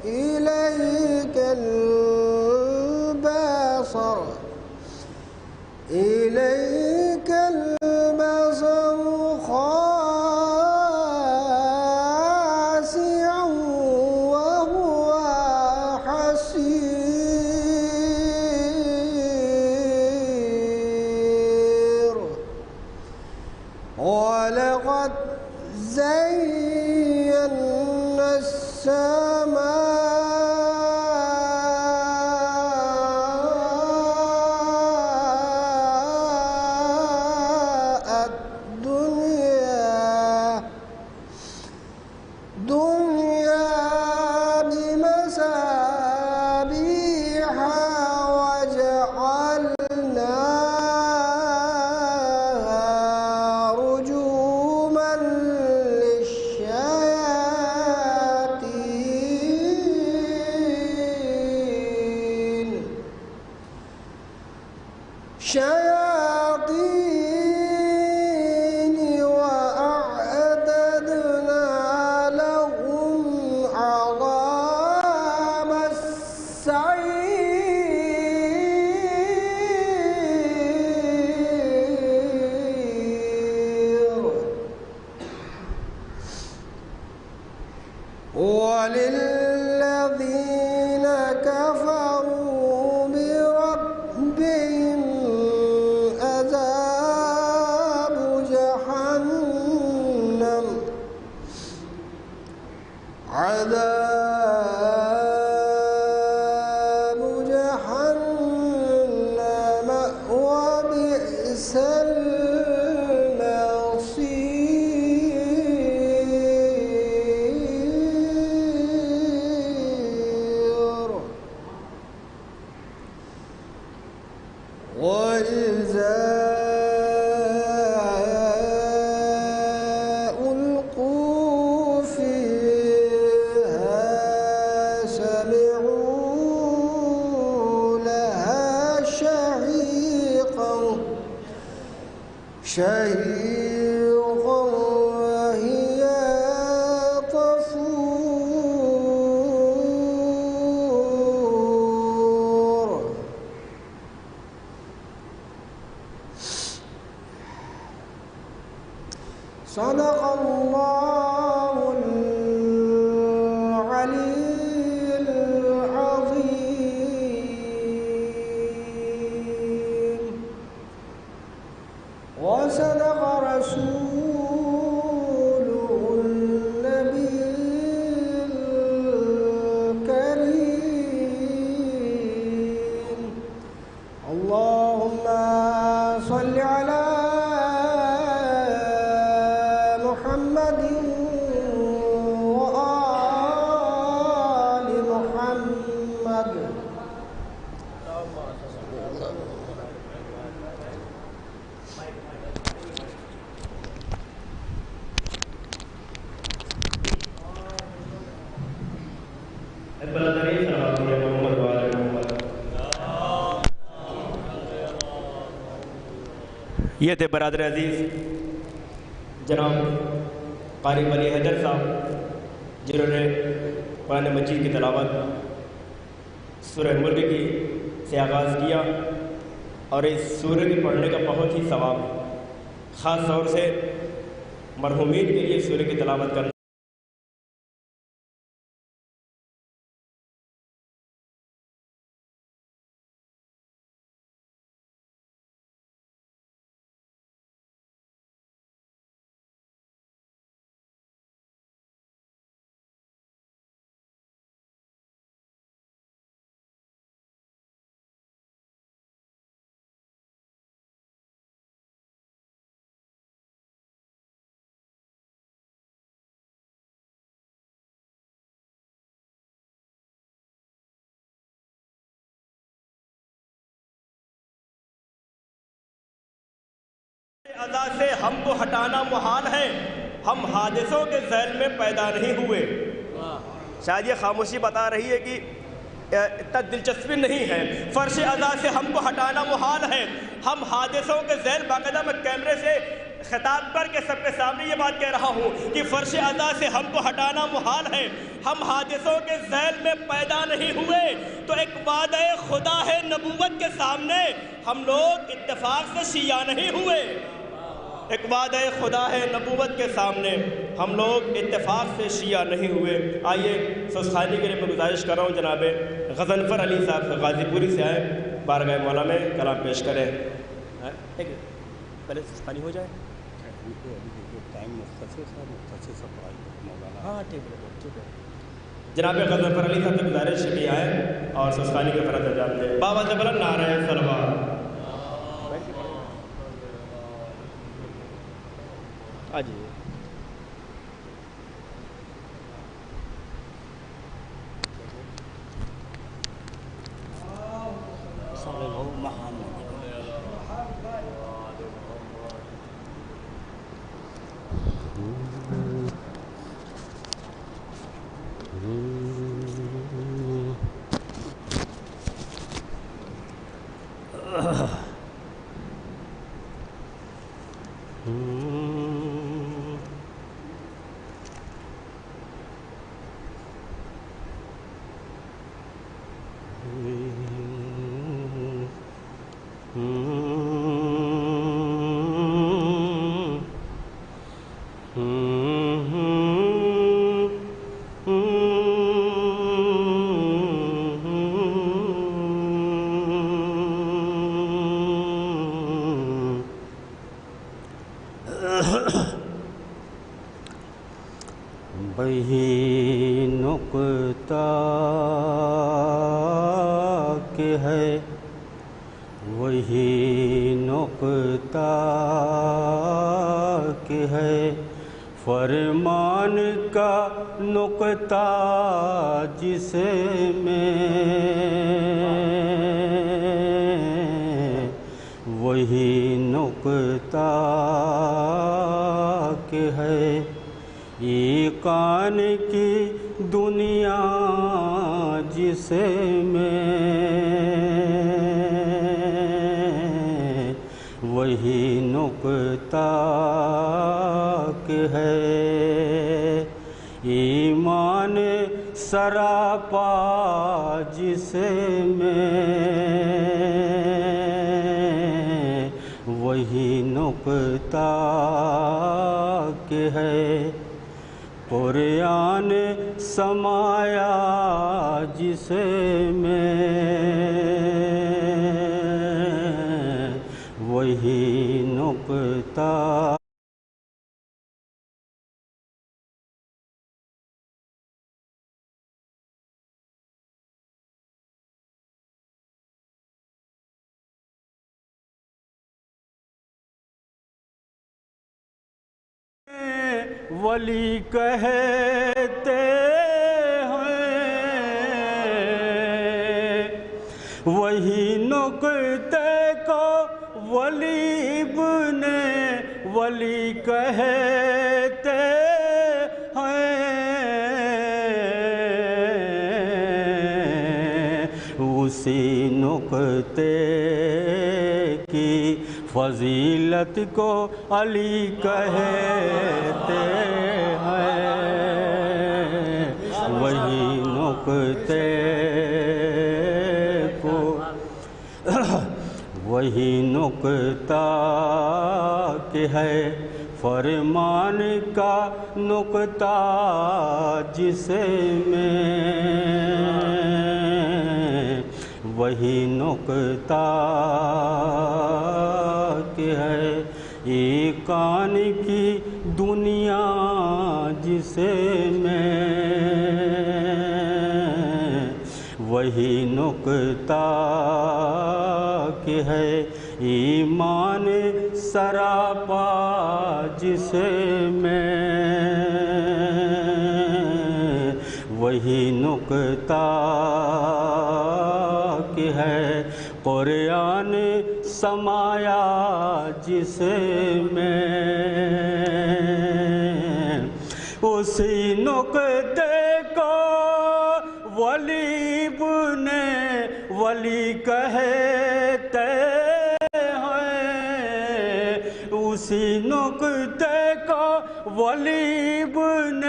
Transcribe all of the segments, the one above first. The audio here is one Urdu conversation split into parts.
إليك البصر إليك البصر خاسعا وهو حسير ولقد زينا السماء الدنيا بمصابيح وجعلناها رجوما للشياطين وأعتدنا لهم عذاب السعير وللذين كفروا بربهم عذاب جهنم وبئس المصير وإذا ألقوا فيها سمعوا لها شهيقا وهي تفور صدق الله العلي العظيم وصدق رسوله النبي الكريم اللهم صل على محمد وآل محمد یہ تھے برادر عزیز جناب قاری ولی حیدر صاحب جنہوں نے قرآن مجید کی تلاوت سورہ ملک کی سے آغاز کیا اور اس سورہ کے پڑھنے کا بہت ہی ثواب ہے خاص طور سے مرحومین کے لیے سورہ کی تلاوت کرنا ادا سے ہم کو ہٹانا محال ہے، ہم حادثوں کے ذیل میں پیدا نہیں ہوئے۔ شاید یہ خاموشی بتا رہی ہے کہ اتنا دلچسپی نہیں ہے۔ فرش ادا سے ہم کو ہٹانا محال ہے، ہم حادثوں کے ذیل، باقاعدہ میں کیمرے سے خطاب کر کے سب کے سامنے یہ بات کہہ رہا ہوں کہ فرش عطا سے ہم کو ہٹانا محال ہے. ہم حادثوں کے ذیل میں پیدا نہیں ہوئے. تو ایک وعدہ خدا ہے نبوت کے سامنے ہم لوگ اتفاق سے شیعہ نہیں ہوئے. ایک وعدہ خدا ہے نبوت کے سامنے ہم لوگ اتفاق سے شیعہ نہیں ہوئے. آئیے سستانی کے لیے میں گزارش کر رہا ہوں جناب غضنفر علی صاحب غازی پوری سے آئے بارگاہ مولا میں کلام پیش کریں. پہلے سستانی ہو جائے. ہاں ٹھیک ہے. جناب غضنفر علی صاحب سے گزارش کی آئے اور سستانی کے فرض انجام دیں. بابا جبلن نعرہ صلوات. آجی وہی نقطہ کہ ہے وہی نقطہ کہ ہے فرمان کا نقطہ جس میں وہی نقطہ کہ ہے ایقان کی دنیا جس میں وہی نقطہ کہ ہے ایمان سراپا جس میں وہی نقطہ کہ ہے قرآن سمایا جس میں وہی نقطہ ولی کہتے ہیں وہی نقطے کو ولی ابن ولی کہتے ہیں اسی نقطے کی فضیلت کو علی کہتے ہیں وہی نقطے کو وہی نقطہ کہ ہے فرمان کا نقطہ جس میں وہی نقطہ کہ ہے ایقان کی دنیا جس میں وہی نقطہ کہ ہے ایمان سراپا جس میں وہی نقطہ کہ ہے قرآن سمایا جس میں اسی نقطے کو ولی ابن ولی کہتے ہیں اسی نقطے کو ولی ابن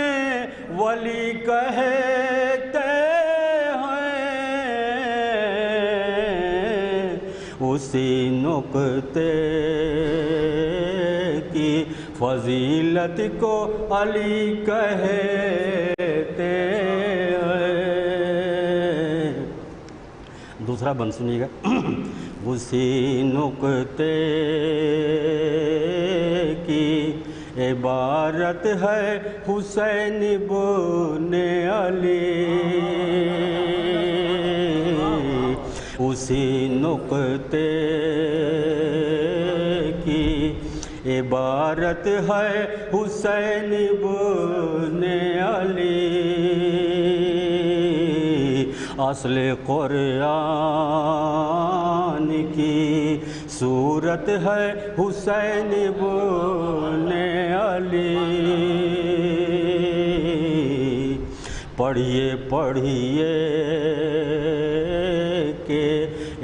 ولی کہتے ہیں، اسی نقطے کی فضیلت کو علی کہتے ہیں۔ دوسرا بند سنیے گا۔ اسی نقطے کی عبارت ہے حسین ابن علی، اسی نقطے کی عبارت ہے حسین ابن علی، اصل قرآن کی صورت ہے حسین ابن علی۔ پڑھیے پڑھیے کہ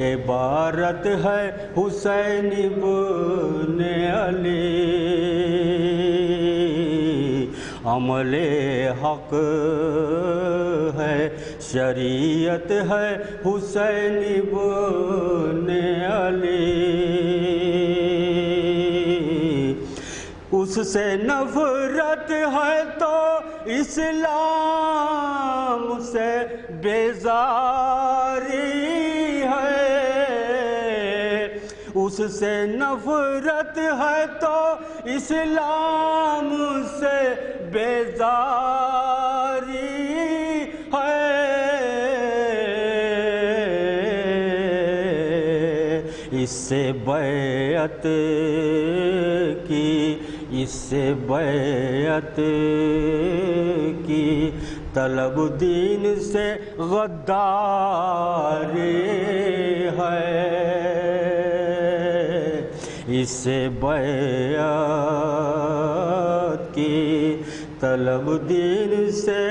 عبارت ہے حسین ابن علی، عمل حق ہے شریعت ہے حسین ابن علی، اس سے نفرت ہے تو اسلام سے بیزاری ہے، اس سے نفرت ہے تو اسلام سے بیزاری ہے، اس سے بیعت کی، اس سے بیعت کی طلب دین سے غداری ہے، اس سے بیعت کی طلب دین سے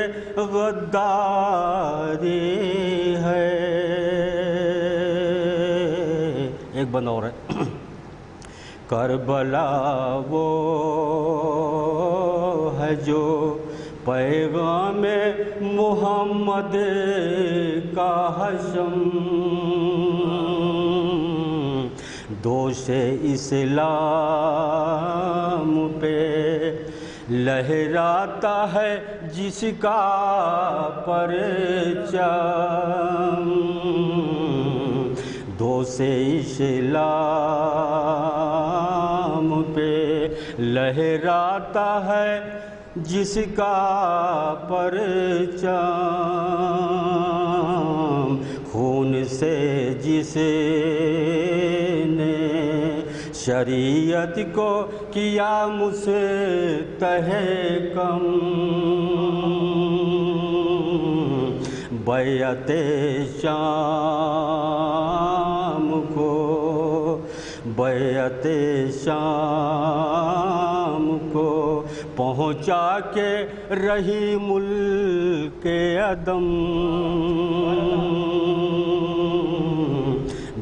غداری ہے۔ ایک بند اور ہے۔ کربلا وہ ہے جو پیغام محمد کا حشم، دوش اسلام پہ لہراتا ہے جس کا پرچم، دوش اسلام پہ لہراتا ہے جس کا پرچم، خون سے جس نے شریعت کو کیا مستحکم، بیعت شام کو، بیعت شام کو پہنچا کے رہی ملک عدم،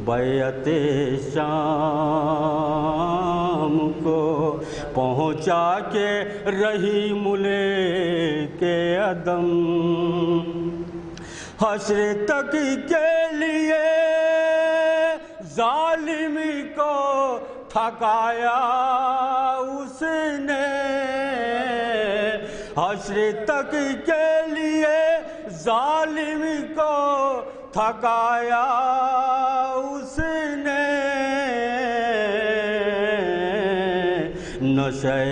بیعت شام کو پہنچا کے رہی ملک عدم، حشر تک کے لیے ظالم کو تھکایا اس نے، حشر تک کے لیے ظالم کو تھکایا اس نے، نشے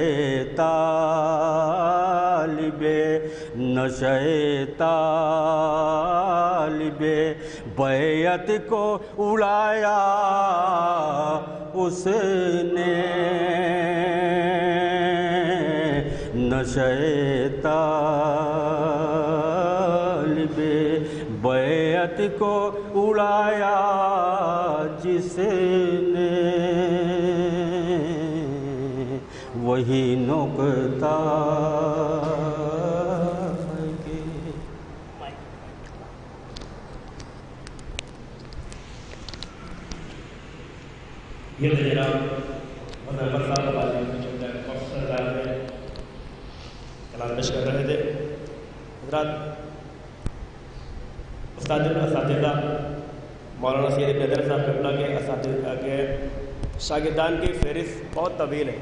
طالب بیعت کو اڑایا اس نے، نشے طالب بیعت کو اڑایا جس نے، وہی نقطہ یہ جناب محمد صاحب پیش کر رہے تھے۔ حضرات، اساتذہ مولانا سید ابن حیدر صاحب قبلہ کے اساتذہ کے شاگردان کی فہرست بہت طویل ہے،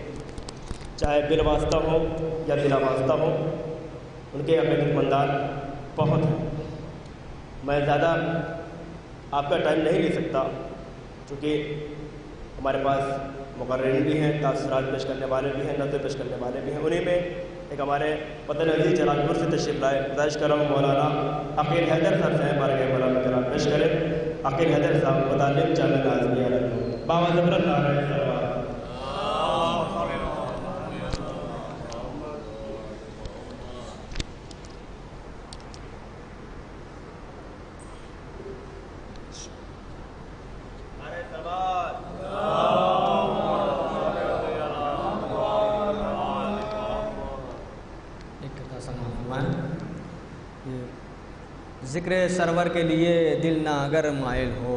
چاہے بالواسطہ ہو یا بلا واسطہ ہو، ان کے عقیدت مندان بہت ہیں۔ میں زیادہ آپ کا ٹائم نہیں لے سکتا، چونکہ ہمارے پاس مقررین بھی ہیں، تاثرات پیش کرنے والے بھی ہیں، نظر پیش کرنے والے بھی ہیں۔ انہیں میں ایک ہمارے وطن عزیز جلال پور سے تشریف لائے، گزارش کر رہا ہوں مولانا عقیل حیدر صاحب سے بارگاہ مولانا کرام پیش کریں۔ عقیل حیدر صاحب متعلق جامعہ نازمیہ بابا زبرت نعرہ سلوات۔ ذکر سرور کے لیے دل نہ اگر مائل ہو،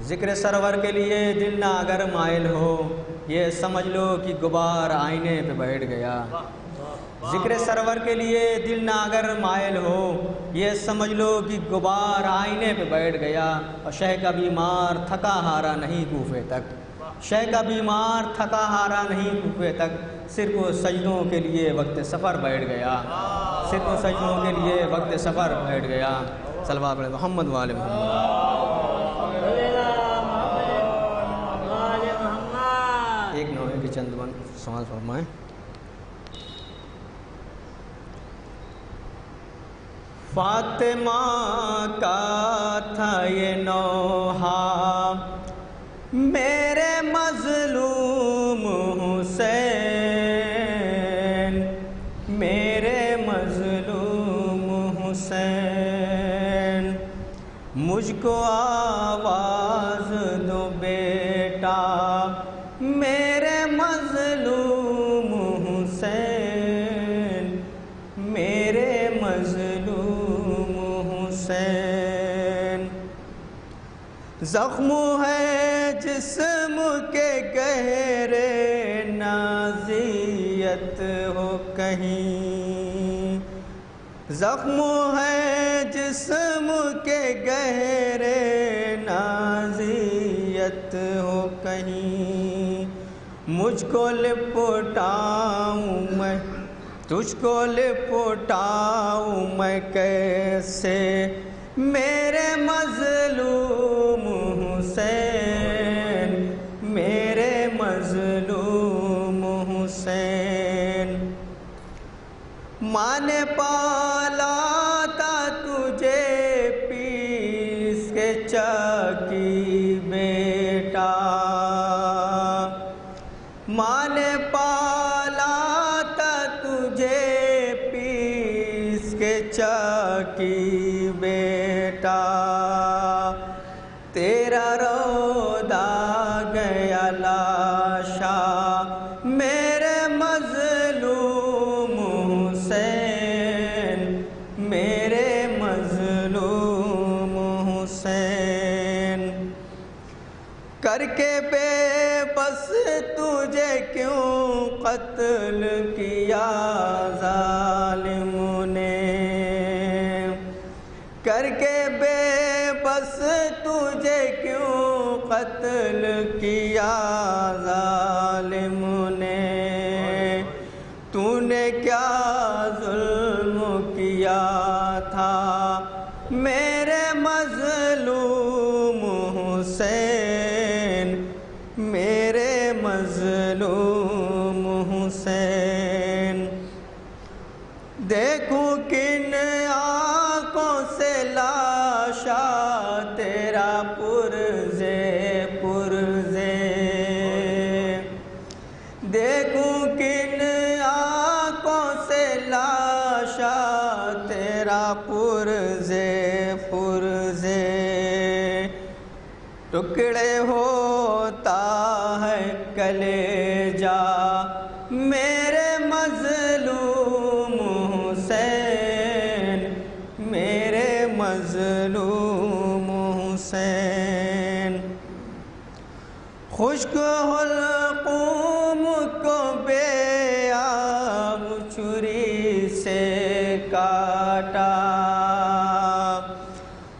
ذکر سرور کے لیے دل نہ اگر مائل ہو، یہ سمجھ لو کہ غبار آئینے پہ بیٹھ گیا۔ ذکر سرور کے لیے دل نہ اگر مائل ہو، یہ سمجھ لو کہ غبار آئینے پہ بیٹھ گیا۔ اور شہ کا بیمار تھکا ہارا نہیں کوفے تک، شہ کا بیمار تھکا ہارا نہیں کوفے تک، صرف سجدوں کے لیے وقت سفر بیٹھ گیا، صرف سجدوں کے لیے وقت سفر بیٹھ گیا۔ صلوات علی محمد وآل محمد۔ ایک نوے کے چند سوال فرمائیں۔ فاطمہ کا تھا یہ نوحہ، میرے مظلوم حسین، میرے مظلوم حسین، مجھ کو آواز دو بیٹا، میرے مظلوم حسین، میرے مظلوم حسین۔ زخم ہے جسم کے گہرے، نازیت ہو کہیں، زخم ہے جسم کے گہرے، نازیت ہو کہیں، مجھ کو لپٹاؤں میں، تجھ کو لپٹاؤں میں کیسے، میرے مظلوم حسین، میرے مظلوم حسین۔ ماں نے پالا تھا تجھے پیس کے چاکی بیٹا، ماں نے پالا تھا تجھے پیس کے چاکی بیٹا، تیرا رودا گیا لاشا، میرے مظلوم حسین، میرے مظلوم حسین۔ کر کے بے بس تجھے کیوں قتل کیا ظالم نے، کر کے بے بس تجھے کیوں قتل کیا ظالم نے، تو نے کیا ظلم کیا تھا میرے مظلوم حسین، میرے مظلوم حسین۔ دیکھوں کن آنکھوں سے لاشا تیرا پرزے پرزے، دیکھوں کن آنکھوں سے لاشا تیرا پرزے پرزے، ٹکڑے ہوتا ہے کلیجا میرے مظلوم حسین، میرے مظلوم حسین۔ خشک حلقوم کو بے آب چھری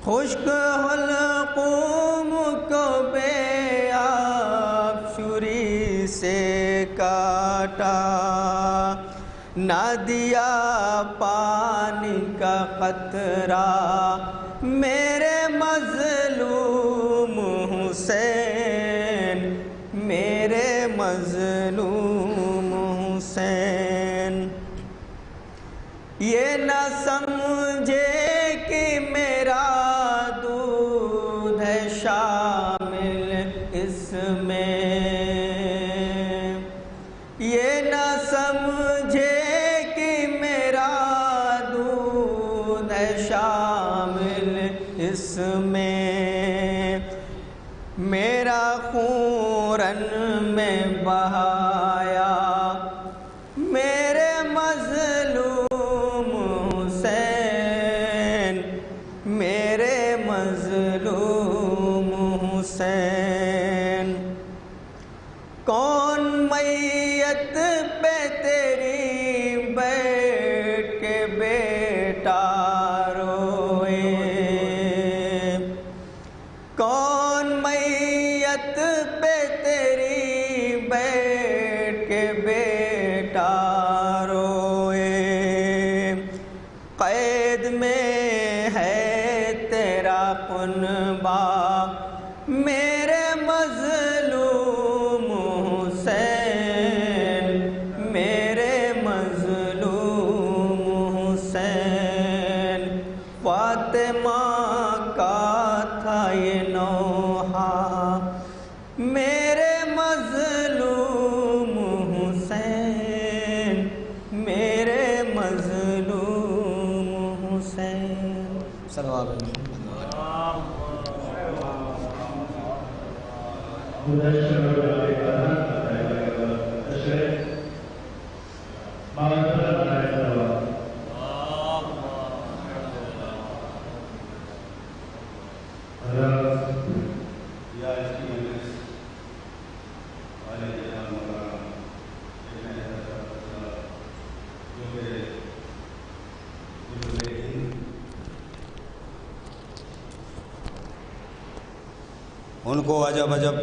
خشک حلقوم کو بے آب چھری سے کاٹا، نہ دیا پانی کا قطرہ میرے مظلوم حسین، میرے مظلوم حسین۔ یہ نہ سمجھے کہ میرا دودھ ہے شامل اس میں، یہ نہ سمجھے کہ میرا دودھ ہے شامل اس میں، میرا خون رن میں بہایا میرے مظلوم حسین، میرے مظلوم حسین۔ کون میت پہ تیری بیٹھ کے بیٹا روئے، کون میت پہ تیری بیٹھ کے بیٹا روئے، قید میں ہے تیرا قنبہ میرے مظلوم حسین، میرے مظلوم حسین۔ فاطمہ کا تھا یہ نوحہ میرے مظلوم حسین، میرے مظلوم حسین۔ صلوات اللہ۔ ان کو عجب عجب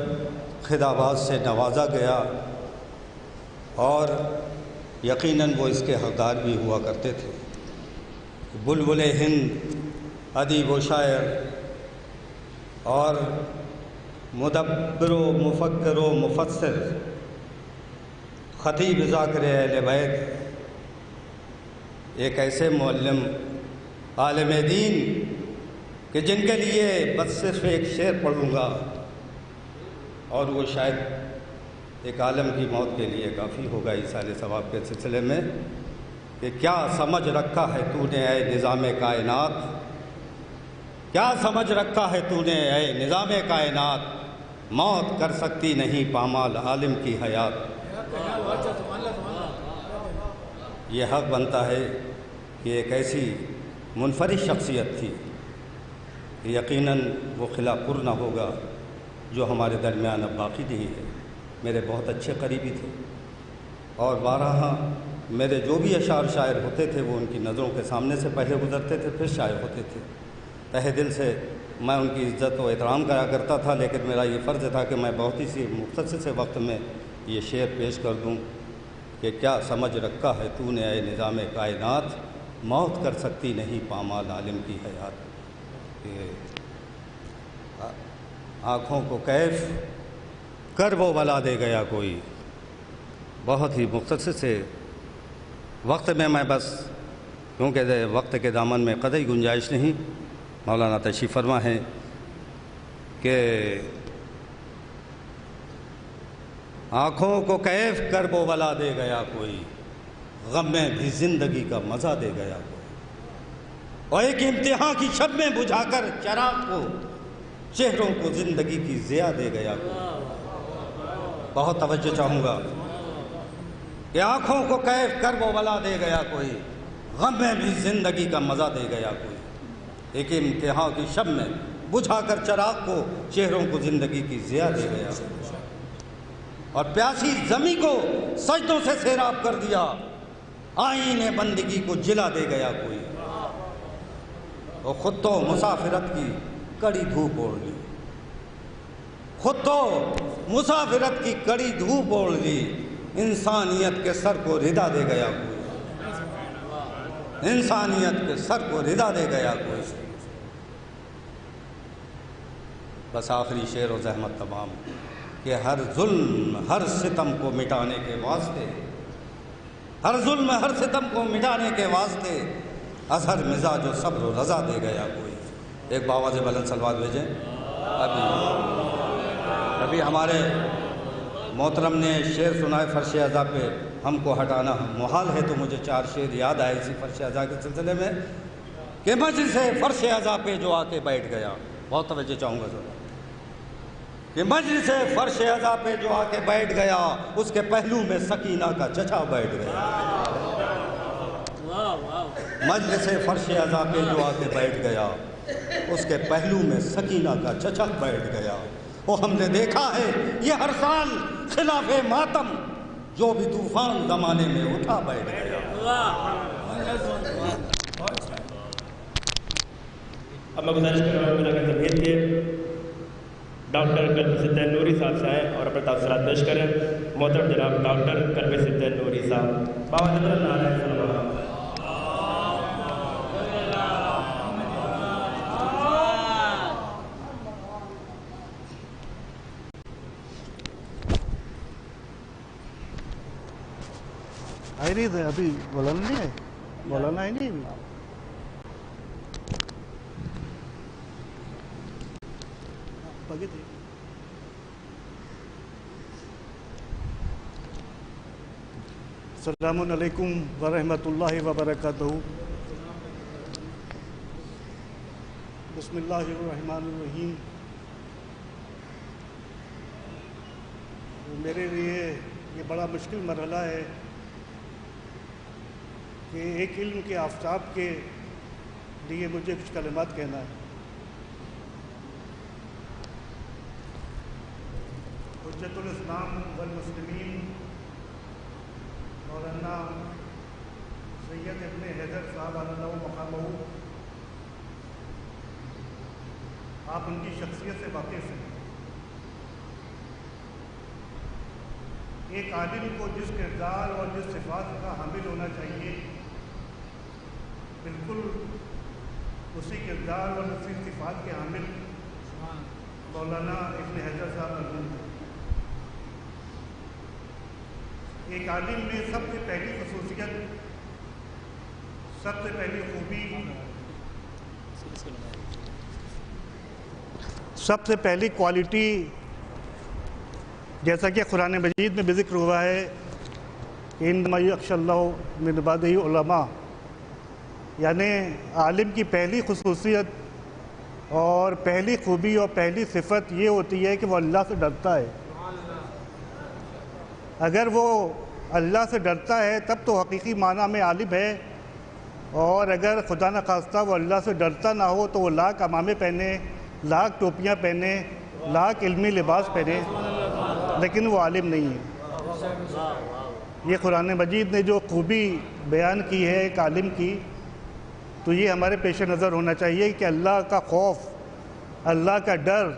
خطابات سے نوازا گیا اور یقیناً وہ اس کے حقدار بھی ہوا کرتے تھے۔ بلبل ہند، ادیب و شاعر اور مدبر و مفکر و مفسر، خطیب ذاکر اہل بیت، ایک ایسے معلم عالم دین کہ جن کے لیے بس صرف ایک شعر پڑھوں گا اور وہ شاید ایک عالم کی موت کے لیے کافی ہوگا ایصال ثواب کے سلسلے میں، کہ کیا سمجھ رکھا ہے تو نے اے نظام کائنات، کیا سمجھ رکھا ہے تو نے اے نظام کائنات، موت کر سکتی نہیں پامال عالم کی حیات۔ یہ حق بنتا ہے کہ ایک ایسی منفرد شخصیت تھی، یقیناً وہ خلا پر نہ ہوگا جو ہمارے درمیان اب باقی نہیں ہے۔ میرے بہت اچھے قریبی تھے اور بارہا میرے جو بھی اشعار شاعر ہوتے تھے وہ ان کی نظروں کے سامنے سے پہلے گزرتے تھے پھر شاعر ہوتے تھے۔ تہہ دل سے میں ان کی عزت و احترام کرا کرتا تھا، لیکن میرا یہ فرض تھا کہ میں بہت ہی سی مختصر سے وقت میں یہ شعر پیش کر دوں کہ کیا سمجھ رکھا ہے تو نے اے نظام کائنات، موت کر سکتی نہیں پامال عالم کی حیات۔ آنکھوں کو کیف کر وہ بلا دے گیا کوئی، بہت ہی مختصر سے وقت میں بس، کیونکہ وقت کے دامن میں قطعی گنجائش نہیں، مولانا تشریف فرما ہے کہ آنکھوں کو کیف کر وہ بلا دے گیا کوئی، غم میں بھی زندگی کا مزہ دے گیا کوئی، اور ایک امتحان کی شب میں بجھا کر چراغ کو، چہروں کو زندگی کی ضیاء دے گیا کوئی۔ بہت توجہ چاہوں گا کہ آنکھوں کو کیف کر وہ بلا دے گیا کوئی، غم میں بھی زندگی کا مزہ دے گیا کوئی، ایک امتحان کی شب میں بجھا کر چراغ کو، چہروں کو زندگی کی ضیاء دے گیا، اور پیاسی زمیں کو سجدوں سے سیراب کر دیا، آئین بندگی کو جلا دے گیا کوئی۔ اور خود تو مسافرت کی کڑی دھوپ اوڑھ لی، خود تو مسافرت کی کڑی دھوپ اوڑھ لی، انسانیت کے سر کو ردا دے گیا کوئی، انسانیت کے سر کو ردا دے گیا کوئی۔ بس آخری شعر و زحمت تمام کہ ہر ظلم ہر ستم کو مٹانے کے واسطے، ہر ظلم ہر ستم کو مٹانے کے واسطے اظہر مزاج و صبر و رضا دے گیا کوئی۔ ایک باواز بلند صلوات بھیجیں۔ ابھی ہمارے محترم نے شعر سنائے فرش عزا پہ ہم کو ہٹانا محال ہے، تو مجھے 4 شعر یاد آئے اسی فرش عزا کے سلسلے میں کہ مجلس فرش عزا پہ جو آ کے بیٹھ گیا، بہت توجہ چاہوں گا ذرا، کہ مجلس فرش عزا پہ جو آ کے بیٹھ گیا اس کے پہلو میں سکینہ کا چچا بیٹھ گیا، مجلس فرش عزا پہ جو آ کے بیٹھ گیا اس کے پہلو میں سکینہ کا چچا بیٹھ گیا۔ وہ ہم نے دیکھا ہے یہ ہر سال خلاف ماتم جو بھی طوفان زمانے میں اٹھا بیٹھ گیا۔ اب میں گزارش کر رہا ہوں میرا کہ بھیج کے ڈاکٹر قلب ستین نوری صاحب سے آئیں اور اپنے تاثرات پیش کریں۔ محترم جناب ڈاکٹر قلب ستین نوری صاحب، بابا جنرل نعرہ سلام۔ آئی نہیں تھے ابھی، مولانا نہیں ہے، مولانا آئی نہیں ابھی۔ السلام علیکم ورحمۃ اللہ وبرکاتہ۔ بسم اللہ الرحمن الرحیم۔ میرے لیے یہ بڑا مشکل مرحلہ ہے کہ ایک علم کے آفتاب کے لیے مجھے کچھ کلمات کہنا ہے۔ حجت الاسلام والمسلمین مولانا سید ابن حیدر صاحب علیہ مقامہ، آپ ان کی شخصیت سے واقف ہیں۔ ایک عالم کو جس کردار اور جس صفات کا حامل ہونا چاہیے، بالکل اسی کردار اور اسی صفات کے حامل مولانا ابن حیدر صاحب مرحوم ہیں۔ ایک عالم میں سب سے پہلی خصوصیت، سب سے پہلی خوبی، سب سے پہلی کوالٹی، جیسا کہ قرآن مجید میں بھی ذکر ہوا ہے کہ انما یخشی اللہ من عبادہ علماء، یعنی عالم کی پہلی خصوصیت اور پہلی خوبی اور پہلی صفت یہ ہوتی ہے کہ وہ اللہ سے ڈرتا ہے۔ اگر وہ اللہ سے ڈرتا ہے تب تو حقیقی معنی میں عالم ہے، اور اگر خدا نخواستہ وہ اللہ سے ڈرتا نہ ہو تو وہ لاکھ عمامے پہنے، لاکھ ٹوپیاں پہنے، لاکھ علمی لباس پہنے، لیکن وہ عالم نہیں ہے۔ یہ قرآن مجید نے جو خوبی بیان کی ہے ایک عالم کی، تو یہ ہمارے پیش نظر ہونا چاہیے کہ اللہ کا خوف، اللہ کا ڈر،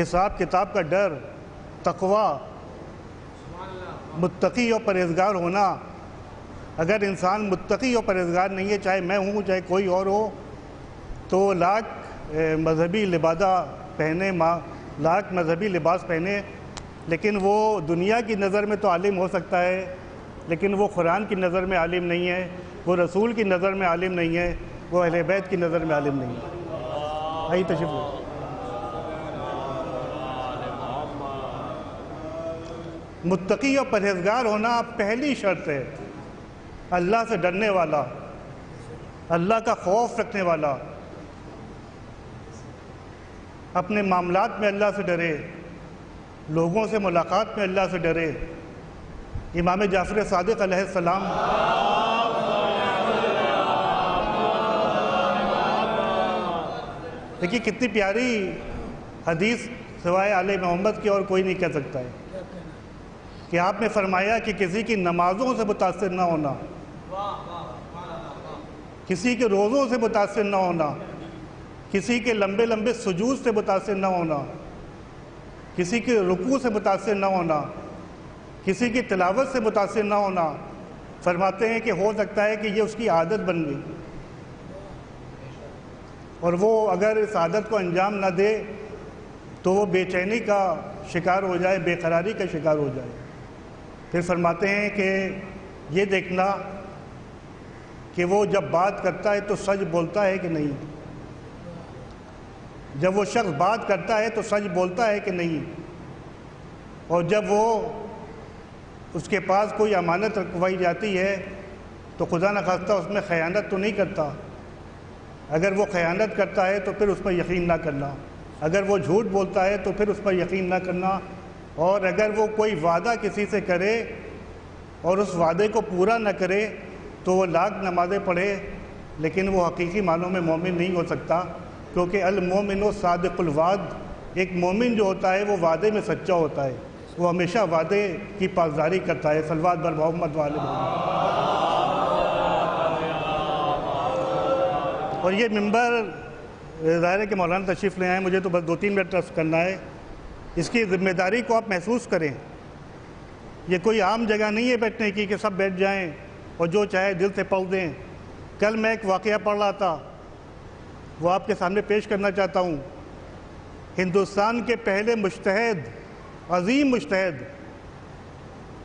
حساب کتاب کا ڈر، تقوی، متقی اور پرہیزگار ہونا۔ اگر انسان متقی اور پرہیزگار نہیں ہے، چاہے میں ہوں چاہے کوئی اور ہو، تو لاکھ مذہبی لبادہ پہنے، لاکھ مذہبی لباس پہنے، لیکن وہ دنیا کی نظر میں تو عالم ہو سکتا ہے، لیکن وہ قرآن کی نظر میں عالم نہیں ہے، وہ رسول کی نظر میں عالم نہیں ہے، وہ اہل بیت کی نظر میں عالم نہیں ہے۔ آئیے تشریف لیں۔ متقی اور پرہیزگار ہونا پہلی شرط ہے۔ اللہ سے ڈرنے والا، اللہ کا خوف رکھنے والا، اپنے معاملات میں اللہ سے ڈرے، لوگوں سے ملاقات میں اللہ سے ڈرے۔ امام جعفر صادق علیہ السلام دیکھیے کتنی پیاری حدیث سوائے آل محمد کی اور کوئی نہیں کہہ سکتا ہے کہ آپ نے فرمایا کہ کسی کی نمازوں سے متاثر نہ ہونا، کسی کے روزوں سے متاثر نہ ہونا، کسی کے لمبے لمبے سجود سے متاثر نہ ہونا، کسی کے رکوع سے متاثر نہ ہونا، کسی کی تلاوت سے متاثر نہ ہونا، فرماتے ہیں کہ ہو سکتا ہے کہ یہ اس کی عادت بن گئی، اور وہ اگر اس عادت کو انجام نہ دے تو وہ بے چینی کا شکار ہو جائے، بے قراری کا شکار ہو جائے۔ پھر فرماتے ہیں کہ یہ دیکھنا کہ وہ جب بات کرتا ہے تو سچ بولتا ہے کہ نہیں، جب وہ شخص بات کرتا ہے تو سچ بولتا ہے کہ نہیں، اور جب وہ اس کے پاس کوئی امانت رکھوائی جاتی ہے تو خدا نخواستہ اس میں خیانت تو نہیں کرتا، اگر وہ خیانت کرتا ہے تو پھر اس پر یقین نہ کرنا، اگر وہ جھوٹ بولتا ہے تو پھر اس پر یقین نہ کرنا، اور اگر وہ کوئی وعدہ کسی سے کرے اور اس وعدے کو پورا نہ کرے تو وہ لاکھ نمازیں پڑھے لیکن وہ حقیقی معنوں میں مومن نہیں ہو سکتا، کیونکہ المومن صادق الوعد، ایک مومن جو ہوتا ہے وہ وعدے میں سچا ہوتا ہے، وہ ہمیشہ وعدے کی پاسداری کرتا ہے۔ صلوات بر محمد وآل محمد۔ اور یہ ممبر ظاہر ہے کہ مولانا تشریف لے آئے، مجھے تو بس 2-3 منٹ عرض کرنا ہے، اس کی ذمہ داری کو آپ محسوس کریں، یہ کوئی عام جگہ نہیں ہے بیٹھنے کی کہ سب بیٹھ جائیں اور جو چاہے دل سے پڑھ دیں۔ کل میں ایک واقعہ پڑھ رہا تھا، وہ آپ کے سامنے پیش کرنا چاہتا ہوں۔ ہندوستان کے پہلے مجتہد، عظیم مجتہد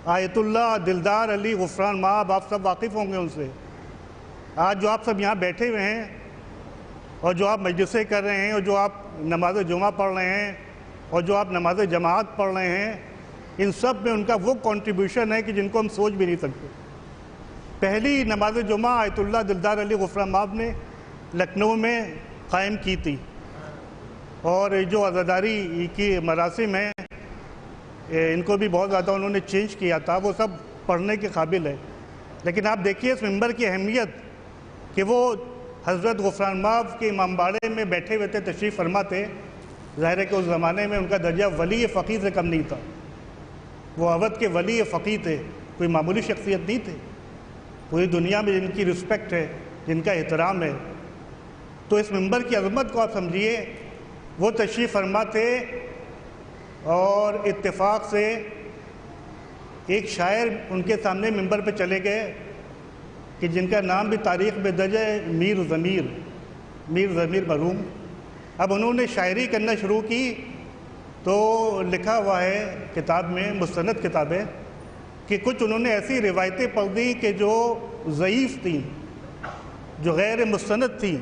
آیت اللہ دلدار علی غفران مآب، آپ سب واقف ہوں گے ان سے۔ آج جو آپ سب یہاں بیٹھے ہوئے ہیں اور جو آپ مجلسیں کر رہے ہیں اور جو آپ نماز جمعہ پڑھ رہے ہیں اور جو آپ نماز جماعت پڑھ رہے ہیں، ان سب میں ان کا وہ کنٹریبیوشن ہے کہ جن کو ہم سوچ بھی نہیں سکتے۔ پہلی نماز جمعہ آیت اللہ دلدار علی غفران مآب نے لکھنؤ میں قائم کی تھی، اور جو عزاداری کی مراسم ہیں ان کو بھی بہت زیادہ انہوں نے چینج کیا تھا، وہ سب پڑھنے کے قابل ہے۔ لیکن آپ دیکھیے اس ممبر کی اہمیت کہ وہ حضرت غفران مآب کے امام باڑے میں بیٹھے ہوئے تھے، تشریف فرما تھے۔ ظاہر ہے کہ اس زمانے میں ان کا درجہ ولی فقیہ سے کم نہیں تھا، وہ اودھ کے ولی فقیہ تھے، کوئی معمولی شخصیت نہیں تھے، پوری دنیا میں جن کی رسپیکٹ ہے، جن کا احترام ہے۔ تو اس ممبر کی عظمت کو آپ سمجھیے، وہ تشریف فرما تھے اور اتفاق سے ایک شاعر ان کے سامنے ممبر پہ چلے گئے کہ جن کا نام بھی تاریخ میں درج ہے، میر ضمیر مرحوم۔ اب انہوں نے شاعری کرنا شروع کی تو لکھا ہوا ہے کتاب میں، مستند کتاب ہے، کہ کچھ انہوں نے ایسی روایتیں پڑھ دیں کہ جو ضعیف تھیں، جو غیر مستند تھیں۔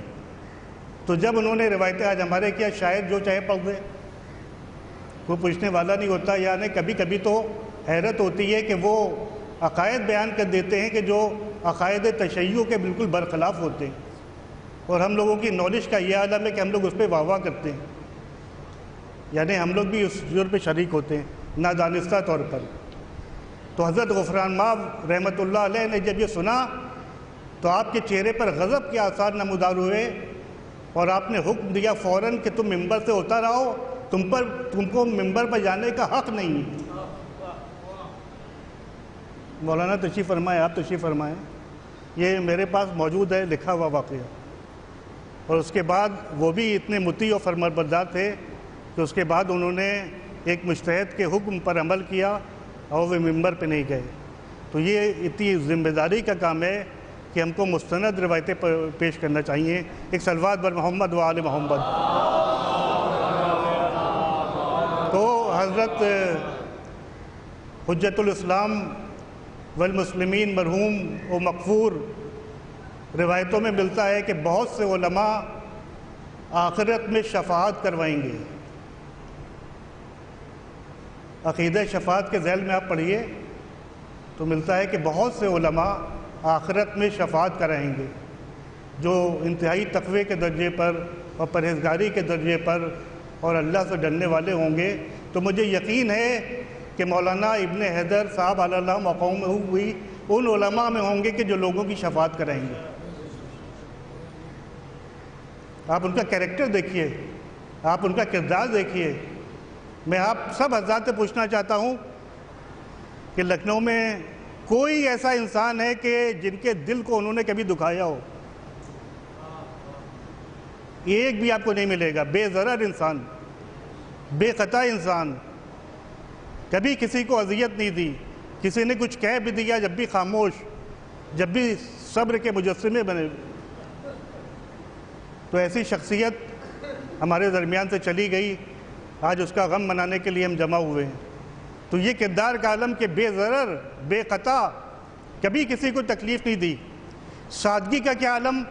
تو جب انہوں نے روایتیں، آج ہمارے کیا شاعر جو چاہے پڑھ دے، کوئی پوچھنے والا نہیں ہوتا، یعنی کبھی کبھی تو حیرت ہوتی ہے کہ وہ عقائد بیان کر دیتے ہیں کہ جو عقائد تشیع کے بالکل برخلاف ہوتے ہیں، اور ہم لوگوں کی نالج کا یہ عالم ہے کہ ہم لوگ اس پہ واہ واہ کرتے ہیں، یعنی ہم لوگ بھی اس جرم پہ شریک ہوتے ہیں نادانستہ طور پر۔ تو حضرت غفران مآب رحمۃ اللہ علیہ نے جب یہ سنا تو آپ کے چہرے پر غضب کے آثار نمودار ہوئے، اور آپ نے حکم دیا فوراً کہ تم ممبر سے اتر آؤ، تم کو ممبر پر جانے کا حق نہیں ہے۔ مولانا تشریف فرمائے، آپ تشریف فرمائیں، یہ میرے پاس موجود ہے لکھا ہوا واقعہ۔ اور اس کے بعد وہ بھی اتنے مطیع و فرمانبردار تھے کہ اس کے بعد انہوں نے ایک مجتہد کے حکم پر عمل کیا اور وہ ممبر پہ نہیں گئے۔ تو یہ اتنی ذمہ داری کا کام ہے کہ ہم کو مستند روایتیں پیش کرنا چاہیے۔ ایک صلوات بر محمد و آل محمد۔ تو حضرت حجت الاسلام والمسلمین مرحوم و مغفور روایتوں میں ملتا ہے کہ بہت سے علماء آخرت میں شفاعت کروائیں گے۔ عقیدہ شفاعت کے ذیل میں آپ پڑھیے تو ملتا ہے کہ بہت سے علماء آخرت میں شفاعت کرائیں گے، جو انتہائی تقوی کے درجے پر اور پرہیزگاری کے درجے پر اور اللہ سے ڈرنے والے ہوں گے۔ تو مجھے یقین ہے کہ مولانا ابن حیدر صاحب علی اللہ مقام ہوئی ان علماء میں ہوں گے کہ جو لوگوں کی شفاعت کرائیں گے۔ آپ ان کا کریکٹر دیکھیے، آپ ان کا کردار دیکھیے۔ میں آپ سب حضرات سے پوچھنا چاہتا ہوں کہ لکھنؤ میں کوئی ایسا انسان ہے کہ جن کے دل کو انہوں نے کبھی دکھایا ہو؟ ایک بھی آپ کو نہیں ملے گا۔ بے ضرر انسان، بے خطا انسان، کبھی کسی کو اذیت نہیں دی، کسی نے کچھ کہہ بھی دیا جب بھی خاموش، جب بھی صبر کے مجسمے بنے۔ تو ایسی شخصیت ہمارے درمیان سے چلی گئی، آج اس کا غم منانے کے لیے ہم جمع ہوئے ہیں۔ تو یہ کردار کا عالم کہ بے ضرر، بے خطا، کبھی کسی کو تکلیف نہیں دی۔ سادگی کا کیا عالم؟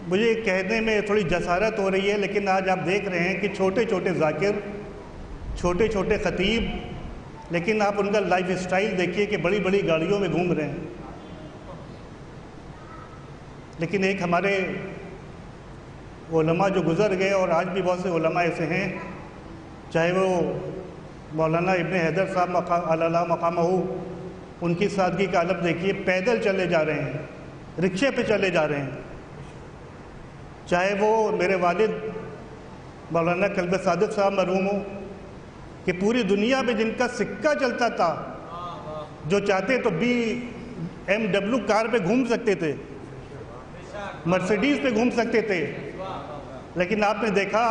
مجھے کہنے میں تھوڑی جسارت ہو رہی ہے، لیکن آج آپ دیکھ رہے ہیں کہ چھوٹے چھوٹے ذاکر، چھوٹے چھوٹے خطیب، لیکن آپ ان کا لائف اسٹائل دیکھیے کہ بڑی بڑی گاڑیوں میں گھوم رہے ہیں۔ لیکن ایک ہمارے علماء جو گزر گئے، اور آج بھی بہت سے علماء ایسے ہیں، چاہے وہ مولانا ابن حیدر صاحب اللہ مقامہ، ان کی سادگی کا عالم دیکھیے، پیدل چلے جا رہے ہیں، رکشے پہ چلے جا رہے ہیں۔ چاہے وہ میرے والد مولانا کلب صادق صاحب مرحوم ہوں، کہ پوری دنیا میں جن کا سکہ چلتا تھا، جو چاہتے تو BMW کار پہ گھوم سکتے تھے، مرسیڈیز پہ گھوم سکتے تھے، لیکن آپ نے دیکھا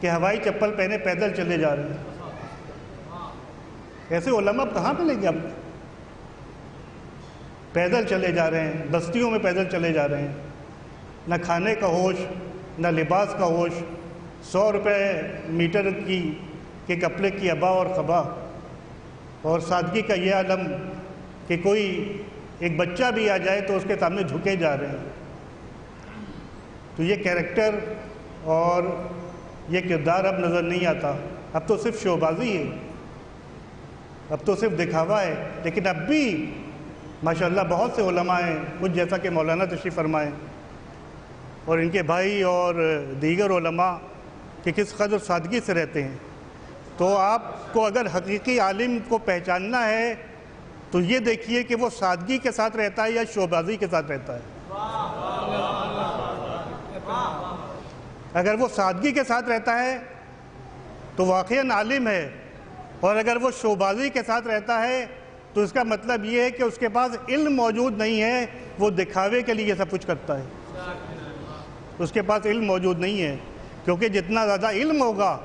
کہ ہوائی چپل پہنے پیدل چلے جا رہے ہیں۔ ایسے علماء کہاں پہ لیں گے؟ اب پیدل چلے جا رہے ہیں، بستیوں میں پیدل چلے جا رہے ہیں، نہ کھانے کا ہوش، نہ لباس کا ہوش، 100 روپے میٹر کے کپڑے کی ابا اور خبا، اور سادگی کا یہ عالم کہ کوئی ایک بچہ بھی آ جائے تو اس کے سامنے جھکے جا رہے ہیں۔ تو یہ کیریکٹر اور یہ کردار اب نظر نہیں آتا، اب تو صرف شوبازی ہے، اب تو صرف دکھاوا ہے۔ لیکن اب بھی ماشاءاللہ بہت سے علماء ہیں، کچھ جیسا کہ مولانا تشریف فرمائیں اور ان کے بھائی اور دیگر علماء، کہ کس قدر سادگی سے رہتے ہیں۔ تو آپ کو اگر حقیقی عالم کو پہچاننا ہے تو یہ دیکھیے کہ وہ سادگی کے ساتھ رہتا ہے یا شوبازی کے ساتھ رہتا ہے۔ اگر وہ سادگی کے ساتھ رہتا ہے تو واقعاً عالم ہے، اور اگر وہ شوبازی کے ساتھ رہتا ہے تو اس کا مطلب یہ ہے کہ اس کے پاس علم موجود نہیں ہے، وہ دکھاوے کے لیے یہ سب کچھ کرتا ہے۔ اس کے پاس علم موجود نہیں ہے، کیونکہ جتنا زیادہ علم ہوگا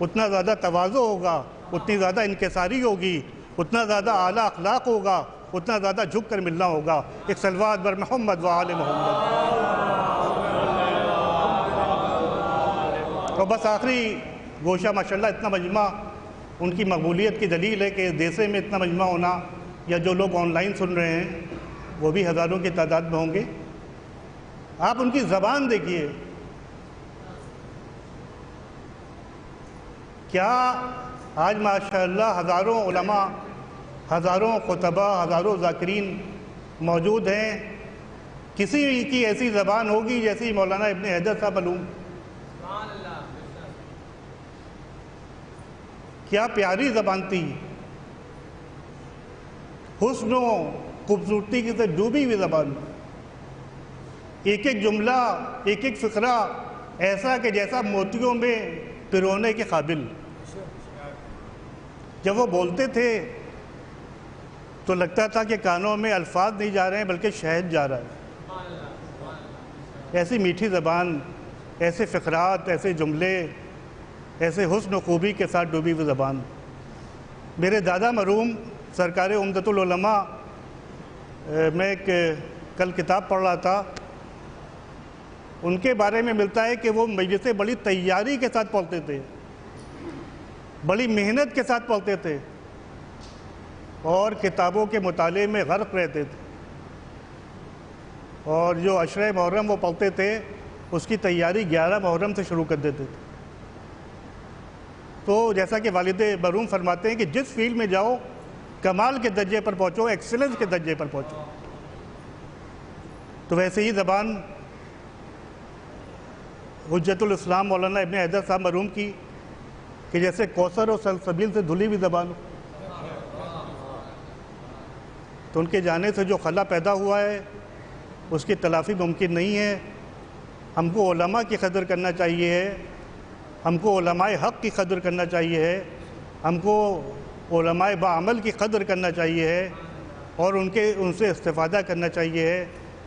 اتنا زیادہ تواضع ہوگا، اتنی زیادہ انکساری ہوگی، اتنا زیادہ اعلیٰ اخلاق ہوگا، اتنا زیادہ جھک کر ملنا ہوگا۔ ایک صلوات بر محمد و آل محمد۔ تو بس آخری گوشہ ماشاءاللہ اتنا مجمع ان کی مقبولیت کی دلیل ہے کہ دیسے میں اتنا مجمع ہونا، یا جو لوگ آن لائن سن رہے ہیں وہ بھی ہزاروں کی تعداد میں ہوں گے۔ آپ ان کی زبان دیکھیے، کیا آج ماشاءاللہ ہزاروں علماء، ہزاروں خطبہ، ہزاروں ذاکرین موجود ہیں، کسی کی ایسی زبان ہوگی جیسی مولانا ابن حیدر صاحب علوم؟ کیا پیاری زبان تھی، حسن و خوبصورتی کی سے ڈوبی ہوئی زبان، ایک ایک جملہ، ایک ایک فقرہ ایسا کہ جیسا موتیوں میں پرونے کے قابل۔ جب وہ بولتے تھے تو لگتا تھا کہ کانوں میں الفاظ نہیں جا رہے ہیں بلکہ شہد جا رہا ہے۔ ایسی میٹھی زبان، ایسے فقرات، ایسے جملے، ایسے حسن و خوبی کے ساتھ ڈوبی ہوئی زبان۔ میرے دادا مرحوم سرکار عمدۃ العلماء، میں کل کتاب پڑھ رہا تھا، ان کے بارے میں ملتا ہے کہ وہ مجلسیں بڑی تیاری کے ساتھ پڑھتے تھے، بڑی محنت کے ساتھ پڑھتے تھے، اور کتابوں کے مطالعے میں غرق رہتے تھے، اور جو عشرہ محرم وہ پڑھتے تھے اس کی تیاری 11 محرم سے شروع کر دیتے تھے۔ تو جیسا کہ والد مرحوم فرماتے ہیں کہ جس فیلڈ میں جاؤ کمال کے درجے پر پہنچو، ایکسلنس کے درجے پر پہنچو۔ تو ویسے ہی زبان حجت الاسلام مولانا ابن حیدر صاحب مرحوم کی، کہ جیسے کوثر و سلسبیل سے دھلی ہوئی زبان ہو، تو ان کے جانے سے جو خلا پیدا ہوا ہے اس کی تلافی ممکن نہیں ہے۔ ہم کو علماء کی قدر کرنا چاہیے ہے، ہم کو علماء حق کی قدر کرنا چاہیے ہے، ہم کو علماء بعمل کی قدر کرنا چاہیے ہے، اور ان سے استفادہ کرنا چاہیے ہے۔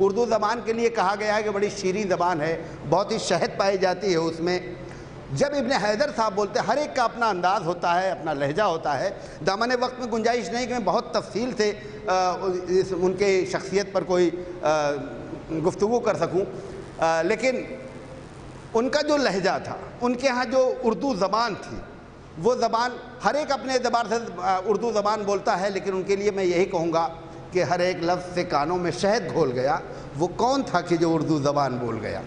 اردو زبان کے لیے کہا گیا ہے کہ بڑی شیریں زبان ہے، بہت ہی شہد پائی جاتی ہے اس میں۔ جب ابن حیدر صاحب بولتے ہیں، ہر ایک کا اپنا انداز ہوتا ہے، اپنا لہجہ ہوتا ہے، دامن وقت میں گنجائش نہیں کہ میں بہت تفصیل سے ان کے شخصیت پر کوئی گفتگو کر سکوں، لیکن ان کا جو لہجہ تھا، ان کے ہاں جو اردو زبان تھی، وہ زبان ہر ایک اپنے اعتبار سے اردو زبان بولتا ہے، لیکن ان کے لیے میں یہی کہوں گا کہ ہر ایک لفظ سے کانوں میں شہد گھول گیا۔ وہ کون تھا کہ جو اردو زبان بول گیا؟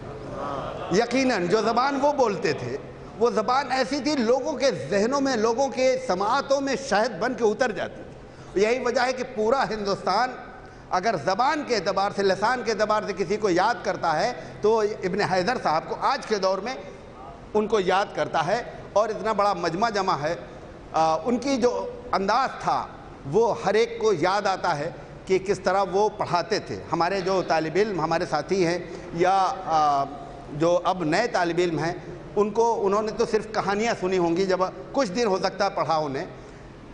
یقیناً جو زبان وہ بولتے تھے، وہ زبان ایسی تھی لوگوں کے ذہنوں میں، لوگوں کے سماعتوں میں شہد بن کے اتر جاتی تھی۔ یہی وجہ ہے کہ پورا ہندوستان اگر زبان کے اعتبار سے، لسان کے اعتبار سے کسی کو یاد کرتا ہے تو ابن حیدر صاحب کو آج کے دور میں ان کو یاد کرتا ہے، اور اتنا بڑا مجمع جمع ہے۔ ان کی جو انداز تھا وہ ہر ایک کو یاد آتا ہے کہ کس طرح وہ پڑھاتے تھے۔ ہمارے جو طالب علم ہمارے ساتھی ہیں یا جو اب نئے طالب علم ہیں، انہوں نے تو صرف کہانیاں سنی ہوں گی، جب کچھ دن ہو سکتا پڑھا انہیں،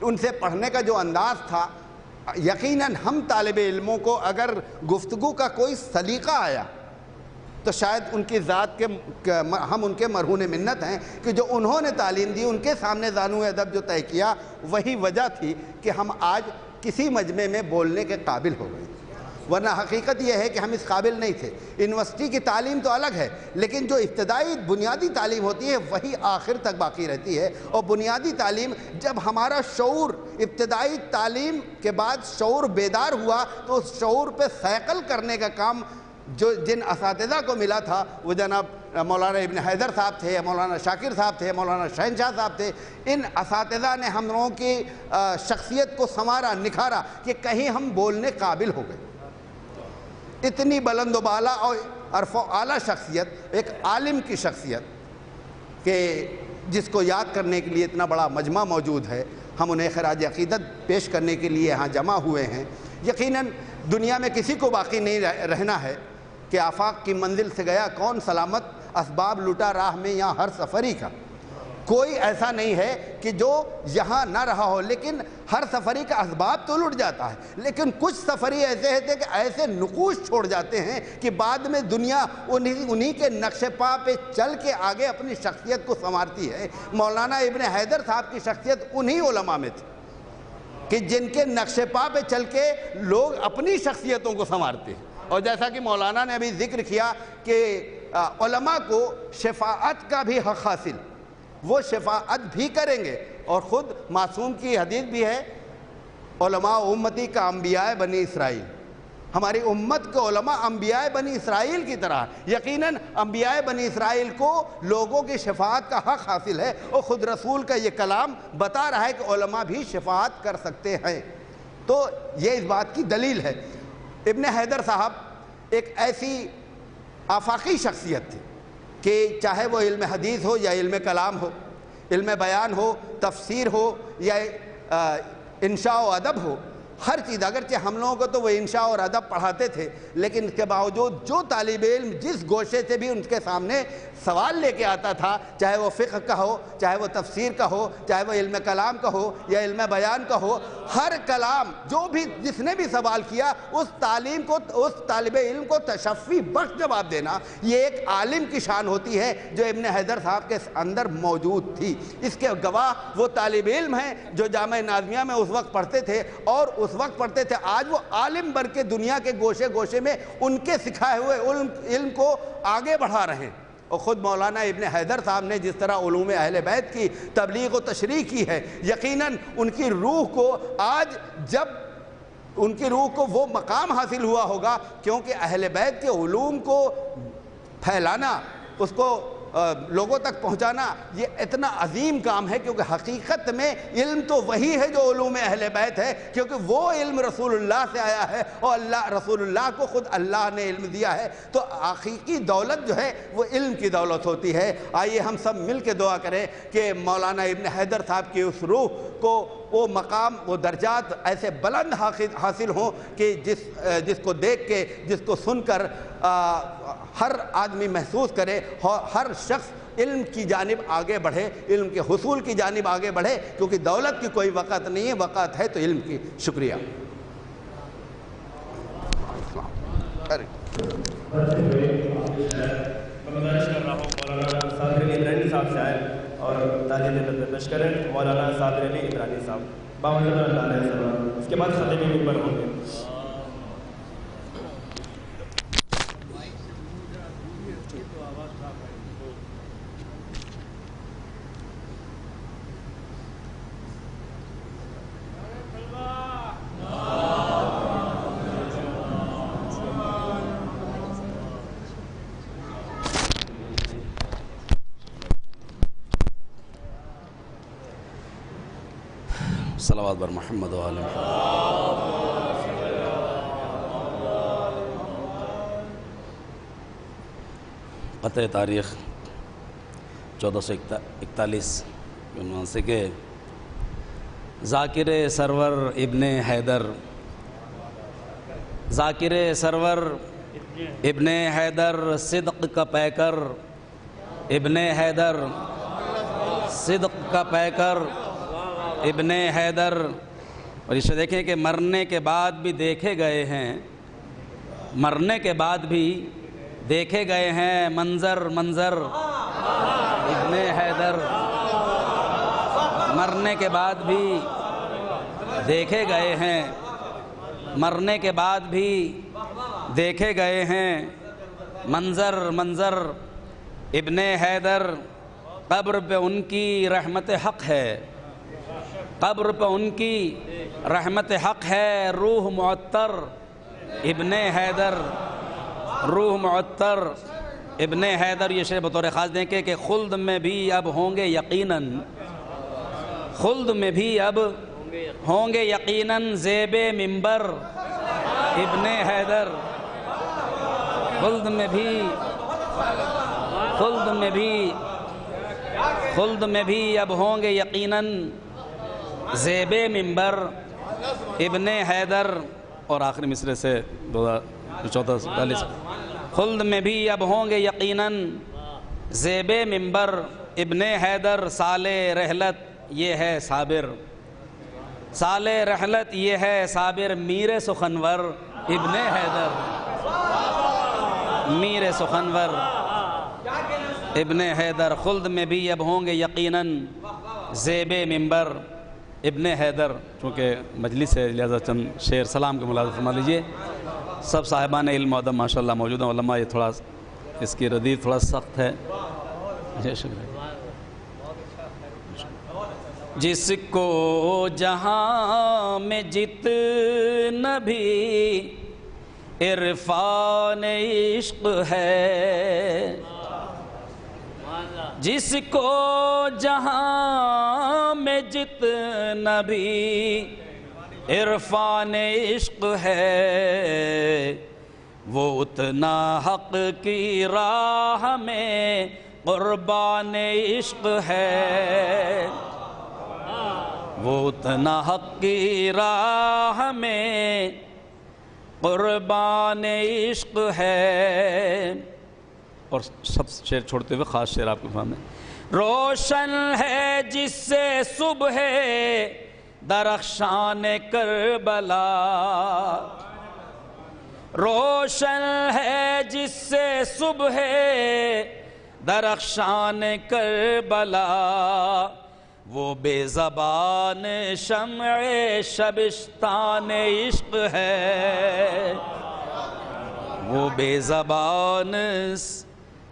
ان سے پڑھنے کا جو انداز تھا، یقیناً ہم طالب علموں کو اگر گفتگو کا کوئی سلیقہ آیا تو شاید ان کی ذات کے ہم ان کے مرہون منت ہیں کہ جو انہوں نے تعلیم دی، ان کے سامنے زانو ادب جو طے کیا، وہی وجہ تھی کہ ہم آج کسی مجمع میں بولنے کے قابل ہو گئے، ورنہ حقیقت یہ ہے کہ ہم اس قابل نہیں تھے۔ یونیورسٹی کی تعلیم تو الگ ہے، لیکن جو ابتدائی بنیادی تعلیم ہوتی ہے وہی آخر تک باقی رہتی ہے، اور بنیادی تعلیم جب ہمارا شعور ابتدائی تعلیم کے بعد شعور بیدار ہوا تو اس شعور پہ سائیکل کرنے کا کام جن اساتذہ کو ملا تھا، وہ جناب مولانا ابن حیدر صاحب تھے، مولانا شاکر صاحب تھے، مولانا شہنشاہ صاحب تھے۔ ان اساتذہ نے ہم لوگوں کی شخصیت کو سنوارا، نکھارا کہ کہیں ہم بولنے قابل ہو گئے۔ اتنی بلند و بالا اور عرف و اعلیٰ شخصیت، ایک عالم کی شخصیت کہ جس کو یاد کرنے کے لیے اتنا بڑا مجمع موجود ہے، ہم انہیں خراج عقیدت پیش کرنے کے لیے یہاں جمع ہوئے ہیں۔ یقیناً دنیا میں کسی کو باقی نہیں رہنا ہے کہ آفاق کی منزل سے گیا کون سلامت، اسباب لوٹا راہ میں یہاں ہر سفری کا۔ کوئی ایسا نہیں ہے کہ جو یہاں نہ رہا ہو، لیکن ہر سفری کا اسباب تو لٹ جاتا ہے، لیکن کچھ سفری ایسے ہوتے کہ ایسے نقوش چھوڑ جاتے ہیں کہ بعد میں دنیا انہی کے نقش پا پہ چل کے آگے اپنی شخصیت کو سنوارتی ہے۔ مولانا ابن حیدر صاحب کی شخصیت انہی علماء میں تھی کہ جن کے نقش پا پہ چل کے لوگ اپنی شخصیتوں کو سنوارتے ہیں۔ اور جیسا کہ مولانا نے ابھی ذکر کیا کہ علماء کو شفاعت کا بھی حق حاصل، وہ شفاعت بھی کریں گے، اور خود معصوم کی حدیث بھی ہے، علماء امتی کا انبیاء بنی اسرائیل۔ ہماری امت کے علماء انبیاء بنی اسرائیل کی طرح، یقیناً انبیاء بنی اسرائیل کو لوگوں کی شفاعت کا حق حاصل ہے، اور خود رسول کا یہ کلام بتا رہا ہے کہ علماء بھی شفاعت کر سکتے ہیں۔ تو یہ اس بات کی دلیل ہے۔ ابن حیدر صاحب ایک ایسی آفاقی شخصیت تھی کہ چاہے وہ علم حدیث ہو یا علم کلام ہو، علم بیان ہو، تفسیر ہو یا انشاء و ادب ہو، ہر چیز، اگرچہ ہم لوگوں کو تو وہ انشاء اور ادب پڑھاتے تھے، لیکن اس کے باوجود جو طالب علم جس گوشے سے بھی ان کے سامنے سوال لے کے آتا تھا، چاہے وہ فقہ کا ہو، چاہے وہ تفسیر کا ہو، چاہے وہ علم کلام کا ہو یا علم بیان کا ہو، ہر کلام جو بھی جس نے بھی سوال کیا، اس تعلیم کو، اس طالب علم کو تشفی بخش جواب دینا، یہ ایک عالم کی شان ہوتی ہے جو ابن حیدر صاحب کے اندر موجود تھی۔ اس کے گواہ وہ طالب علم ہیں جو جامعہ ناظمیہ میں اس وقت پڑھتے تھے، اور اس وقت پڑھتے تھے، آج وہ عالم بن کے دنیا کے گوشے گوشے میں ان کے سکھائے ہوئے علم کو آگے بڑھا رہے ہیں۔ اور خود مولانا ابن حیدر صاحب نے جس طرح علوم اہل بیت کی تبلیغ و تشریح کی ہے، یقیناً ان کی روح کو آج جب ان کی روح کو وہ مقام حاصل ہوا ہوگا، کیونکہ اہل بیت کے علوم کو پھیلانا، اس کو لوگوں تک پہنچانا، یہ اتنا عظیم کام ہے، کیونکہ حقیقت میں علم تو وہی ہے جو علوم اہل بیت ہے، کیونکہ وہ علم رسول اللہ سے آیا ہے، اور رسول اللہ کو خود اللہ نے علم دیا ہے۔ تو حقیقی دولت جو ہے وہ علم کی دولت ہوتی ہے۔ آئیے ہم سب مل کے دعا کریں کہ مولانا ابن حیدر صاحب کی اس روح کو وہ مقام، وہ درجات ایسے بلند حاصل ہوں کہ جس کو دیکھ کے، جس کو سن کر ہر آدمی محسوس کرے، ہر شخص علم کی جانب آگے بڑھے، علم کے حصول کی جانب آگے بڑھے، کیونکہ دولت کی کوئی وقت نہیں ہے، وقت ہے تو علم کی۔ شکریہ۔ بڑھتے ہوئے میں گزارش کر رہا ہوں مولانا صابر علی عمرانی صاحب سے آئے اور تعلیم علم پیش کریں. مولانا صابر علی عمرانی صاحب باوجود اللہ علیہ وسلم. اس کے بعد خطیب منبر ہوں گے. صلوات بر محمد و آل قطع تاریخ 1441 عنوان سے کہ ذاکر سرور ابن حیدر، ذاکر سرور ابن حیدر صدق کا پیکر، ابن حیدر صدق کا پیکر، ابن حیدر. اور اسے دیکھیں کہ مرنے کے بعد بھی دیکھے گئے ہیں، مرنے کے بعد بھی دیکھے گئے ہیں منظر منظر ابن حیدر. مرنے کے بعد بھی دیکھے گئے ہیں، مرنے کے بعد بھی دیکھے گئے ہیں منظر منظر ابن حیدر. قبر پہ ان کی رحمت حق ہے، قبر پہ ان کی رحمت حق ہے. روح معطر ابن حیدر، روح معطر ابن حیدر. یہ شعر بطور خاص دیکھیں کہ خلد میں بھی اب ہوں گے یقیناً، خلد میں بھی اب ہوں گے یقیناً زیب منبر ابن حیدر. خلد میں بھی، خلد میں بھی، خلد میں بھی اب ہوں گے یقیناً زیب منبر ابن حیدر. اور آخری مصرے سے 1440 خلد میں بھی اب ہوں گے یقیناً زیب منبر ابن حیدر. سال رحلت یہ ہے صابر، سال رحلت یہ ہے صابر. میر سخنور ابن حیدر، میر سخنور ابن حیدر. خلد میں بھی اب ہوں گے یقیناً زیب منبر ابن حیدر. چونکہ مجلس ہے لہذا چند شعر سلام کے ملازم فرما لیجئے. سب صاحبان علم و ادب ماشاءاللہ موجود ہیں. علماء یہ تھوڑا اس کی ردیف تھوڑا سخت ہے. شکریہ. جس کو جہاں میں جتنا بھی عرفان عشق ہے، جس کو جہاں میں جتنا بھی عرفان عشق ہے، وہ اتنا حق کی راہ میں قربان عشق ہے، وہ اتنا حق کی راہ میں قربان عشق ہے. اور سب شعر چھوڑتے ہوئے خاص شعر آپ کو فہم ہے. روشن ہے جس سے صبح درخشان کربلا، روشن ہے جس سے صبح درخشان کربلا، وہ بے زبان شمع شبستان عشق ہے، وہ بے زبان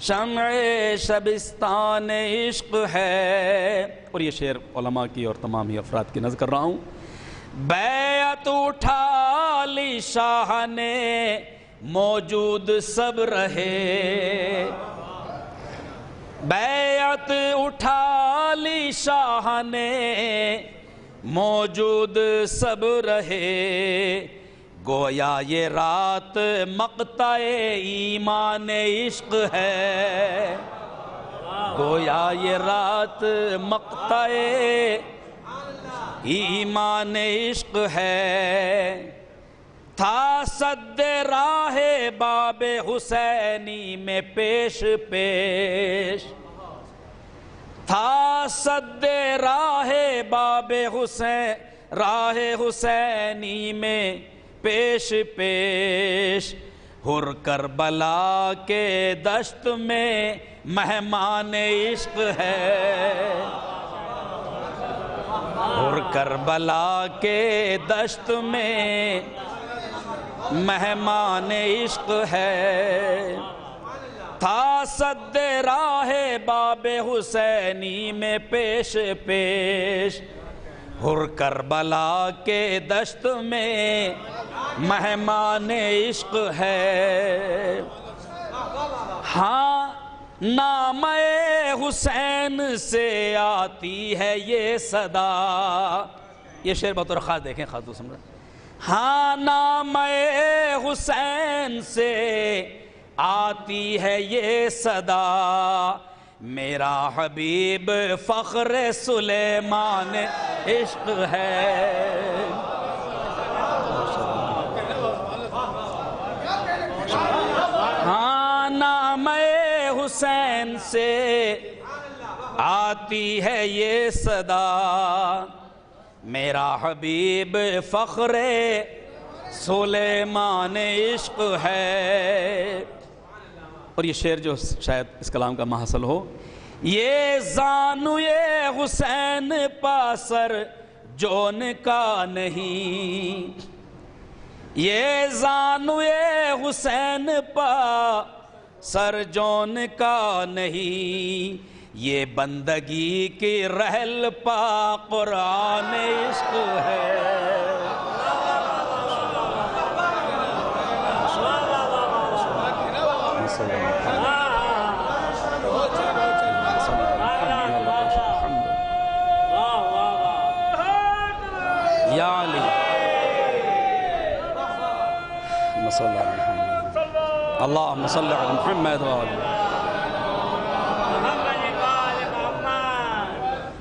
شمع شبستان عشق ہے. اور یہ شعر علماء کی اور تمام ہی افراد کی نظر کر رہا ہوں. بیعت اٹھا لی شاہ نے موجود سب رہے، بیعت اٹھا لی شاہ نے موجود سب رہے، گویا یہ رات مقطع ایمان عشق ہے، گویا یہ رات مقطع ایمان عشق ہے. تھا سد راہ باب حسینی میں پیش پیش، تھا سد راہ باب راہ حسینی میں پیش پیش، ہر کربلا کے دشت میں مہمان عشق ہے، ہر کربلا کے دشت میں مہمان عشق ہے، تھا سد راہ باب حسینی میں پیش پیش، ہر کربلا کے دشت میں مہمان عشق ہے، ہاں نام حسین سے آتی ہے یہ صدا، یہ شعر بطور خاص دیکھیں خاص سمجھ، ہاں نام حسین سے آتی ہے یہ صدا، میرا حبیب فخر سلیمان عشق ہے، ہاں نام حسین سے آتی ہے یہ صدا، میرا حبیب فخر سلیمان عشق ہے۔ اور یہ شعر جو شاید اس کلام کا محصل ہو، یہ زانوئے حسین پاسر جون کا نہیں، یہ زانوئے حسین پاسر جون کا نہیں، یہ بندگی کی رحل پا قرآن عشق ہے، یا علی اللہم صلی علی محمد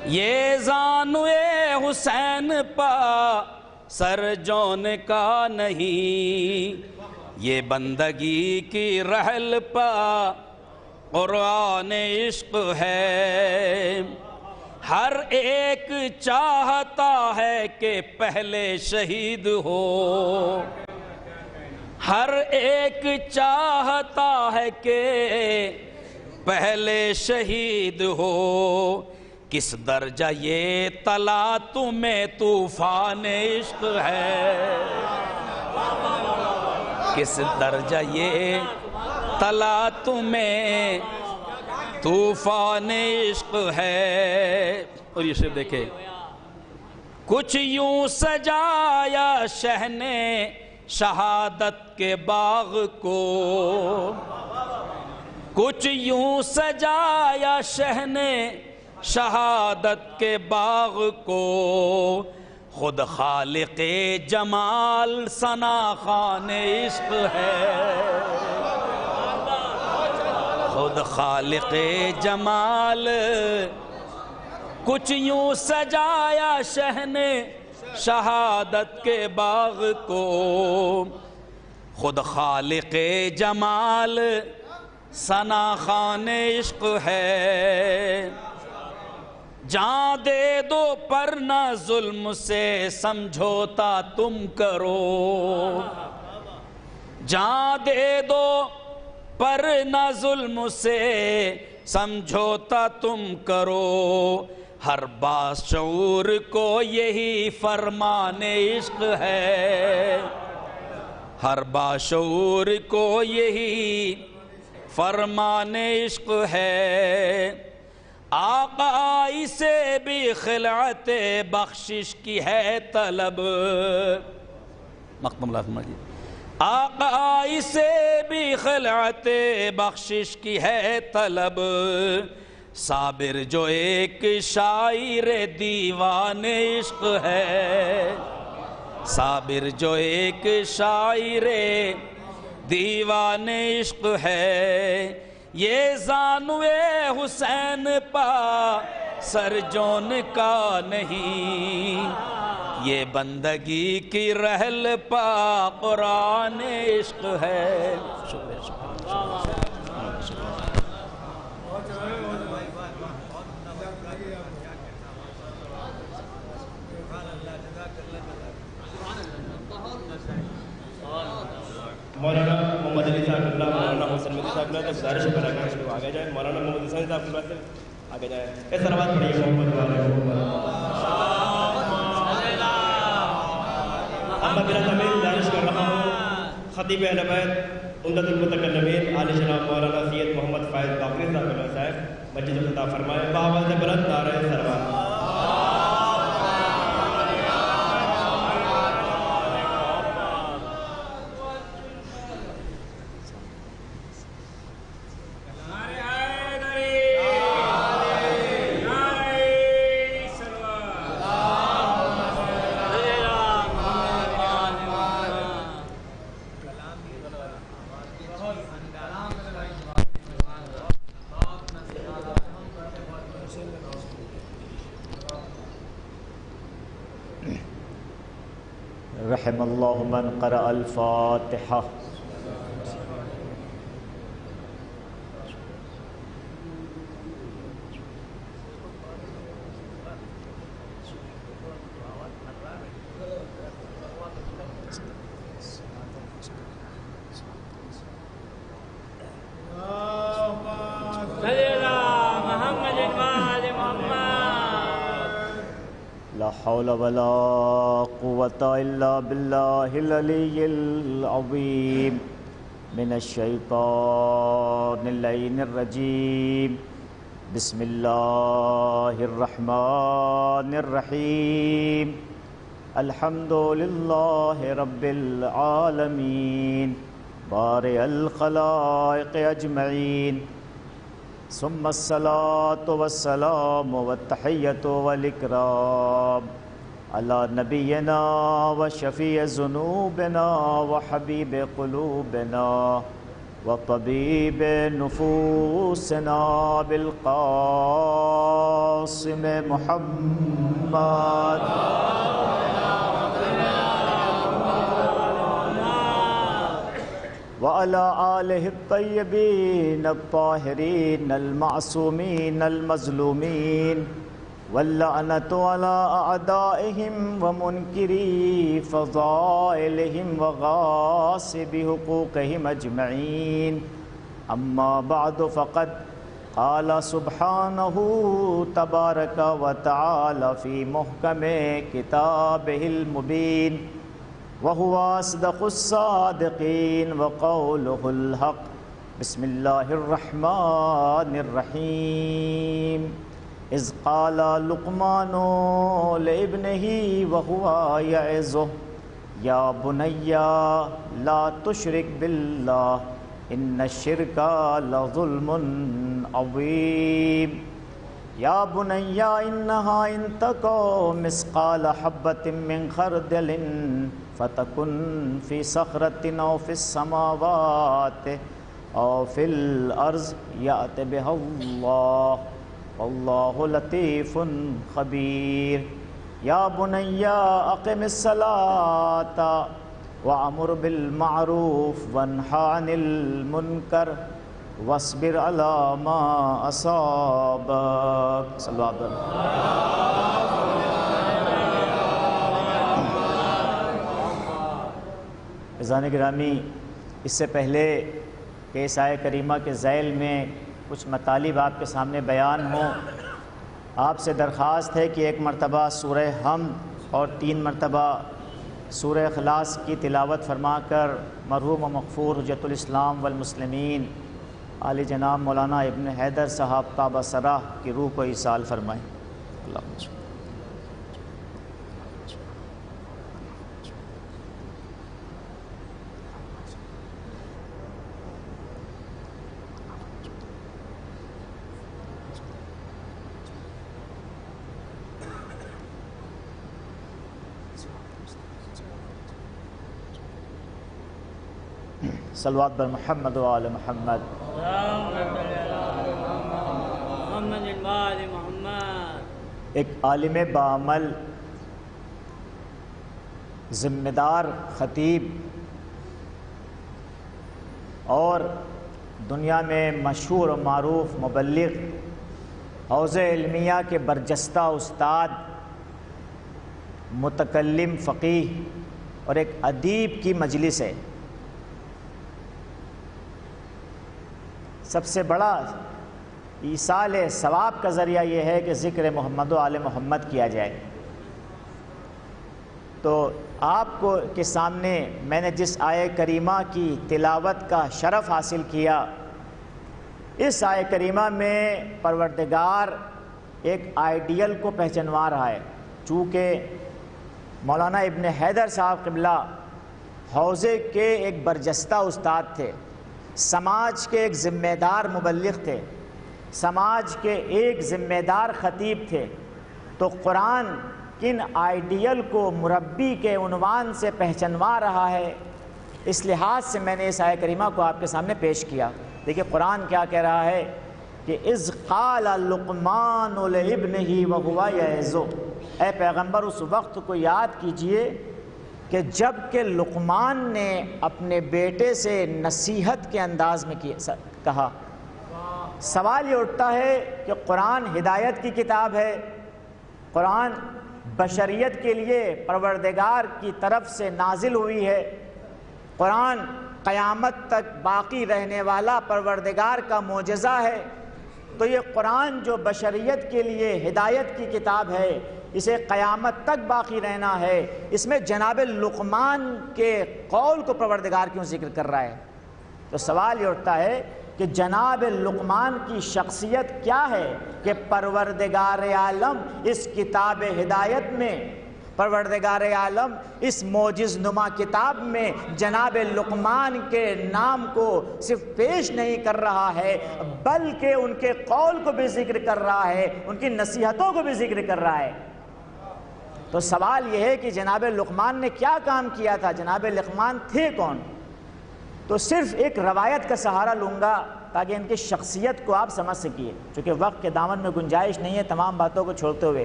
یہ زانوئے حسین پا سر جون کا نہیں، یہ بندگی کی رحل پا قرآن عشق ہے، ہر ایک چاہتا ہے کہ پہلے شہید ہو، ہر ایک چاہتا ہے کہ پہلے شہید ہو، کس درجہ یہ طلا تمہیں طوفان عشق ہے، کس درجہ یہ طلا تمہیں طوفان عشق ہے۔ اور یہ شعر دیکھیں، کچھ یوں سجایا شہ نے شہادت کے باغ کو، کچھ یوں سجایا شہ نے شہادت کے باغ کو، خود خالق جمال ثنا خوان عشق ہے، خود خالق جمال، کچھ یوں سجایا شہ نے شہادت کے باغ کو، خود خالق جمال ثنا خوان عشق ہے، جان دے دو پر نہ ظلم سے سمجھوتا تم کرو، جان دے دو پر نہ ظلم سے سمجھوتا تم کرو، ہر باشعور کو یہی فرمان عشق ہے، ہر باشعور کو یہی فرمان عشق ہے، آقا اسے بھی خلعت بخشش کی ہے طلب، مقدم لازم مجید، آقا اسے بھی خلعت بخشش کی ہے طلب، صابر جو ایک شاعر دیوان عشق ہے، صابر جو ایک شاعر دیوان عشق ہے، یہ زانوئے حسین پا سر جون کا نہیں، یہ بندگی کی رحل پا قرآن عشق ہے۔ شکریہ مولانا محمد علی صاحب نے گزارش کرا کہ اس کو آگے جائیں. مولانا محمد حسین صاحب کی بات ہے آگے جائیں. اس طرح بات پڑھیے محمد اب میں بلا تمہیں گزارش کر رہا ہوں خطیب اہل بیت عمدۃ المتکلمین عالی جناب مولانا سید محمد فائز باقری صاحب مسجد افتتاح فرمائے. بآواز بلند نعرہ سلوات. رحم اللہ من قرأ الفاتحہ. لا حول ولا قوة إلا بالله العلي العظيم. من الشيطان اللعين الرجيم. بسم الله الرحمن الرحيم. الحمد لله رب العالمين بارئ الخلائق أجمعين. ثم الصلاة والسلام والتحية والإكرام على نبينا وشفيع ذنوبنا وحبيب قلوبنا وطبيب نفوسنا بالقاسم محمد وعلى آله الطيبين الطاهرين المعصومين المظلومين واللعنة على أعدائهم ومنكري فضائلهم وغاصب حقوقهم أجمعين. أما بعد فقد قال سبحانه تبارك وتعالى في محكم كتابه المبين وهو أصدق الصادقين وقوله الحق. بسم الله الرحمن الرحيم. إذ قال لقمان لابنه وهو يعظه يا بني لا تشرك بالله إن الشرك لظلم عظيم. يا بني إنها إن تك مثقال حبة من خردل فتكن في صخرة أو في السماوات أو في الأرض يأت بها الله والله لطيف خبير. يا بني أقم الصلاة وأمر بالمعروف وانهى عن المنكر واصبر على ما أصابك. صلى الله عليه وسلم. عزیزان گرامی، اس سے پہلے کہ اس آیہ کریمہ کے ذیل میں کچھ مطالب آپ کے سامنے بیان ہوں، آپ سے درخواست ہے کہ ایک مرتبہ سورہ حمد اور 3 مرتبہ سورہ اخلاص کی تلاوت فرما کر مرحوم و مغفور حجت الاسلام والمسلمین عالی جناب مولانا ابن حیدر صاحب کعبہ سرا کی روح کو ایصال فرمائیں. اللہ صلوات بر محمد و آل محمد. ایک عالم بعمل، ذمہ دار خطیب اور دنیا میں مشہور و معروف مبلغ، حوض علمیہ کے برجستہ استاد، متکلم فقیہ اور ایک ادیب کی مجلس ہے. سب سے بڑا ایصال ثواب کا ذریعہ یہ ہے کہ ذکر محمد و آل محمد کیا جائے۔ تو آپ کو کے سامنے میں نے جس آیہ کریمہ کی تلاوت کا شرف حاصل کیا، اس آیہ کریمہ میں پروردگار ایک آئیڈیل کو پہچنوا رہا ہے۔ چونکہ مولانا ابن حیدر صاحب قبلہ حوزے کے ایک برجستہ استاد تھے، سماج کے ایک ذمہ دار مبلغ تھے، سماج کے ایک ذمہ دار خطیب تھے، تو قرآن کن آئیڈیل کو مربی کے عنوان سے پہچنوا رہا ہے، اس لحاظ سے میں نے اس آیہ کریمہ کو آپ کے سامنے پیش کیا۔ دیکھیں قرآن کیا کہہ رہا ہے کہ اذ قال لقمان لابنہ وہو یعظہ، اے پیغمبر اس وقت کو یاد کیجئے کہ جب کہ لقمان نے اپنے بیٹے سے نصیحت کے انداز میں کہا۔ سوال یہ اٹھتا ہے کہ قرآن ہدایت کی کتاب ہے، قرآن بشریت کے لیے پروردگار کی طرف سے نازل ہوئی ہے، قرآن قیامت تک باقی رہنے والا پروردگار کا معجزہ ہے، تو یہ قرآن جو بشریت کے لیے ہدایت کی کتاب ہے، اسے قیامت تک باقی رہنا ہے، اس میں جناب لقمان کے قول کو پروردگار کیوں ذکر کر رہا ہے؟ تو سوال یہ اٹھتا ہے کہ جناب لقمان کی شخصیت کیا ہے کہ پروردگار عالم اس کتاب ہدایت میں، پروردگار عالم اس معجز نما کتاب میں جناب لقمان کے نام کو صرف پیش نہیں کر رہا ہے بلکہ ان کے قول کو بھی ذکر کر رہا ہے، ان کی نصیحتوں کو بھی ذکر کر رہا ہے۔ تو سوال یہ ہے کہ جناب لقمان نے کیا کام کیا تھا، جناب لقمان تھے کون؟ تو صرف ایک روایت کا سہارا لوں گا تاکہ ان کی شخصیت کو آپ سمجھ سکیے، چونکہ وقت کے دامن میں گنجائش نہیں ہے تمام باتوں کو چھوڑتے ہوئے۔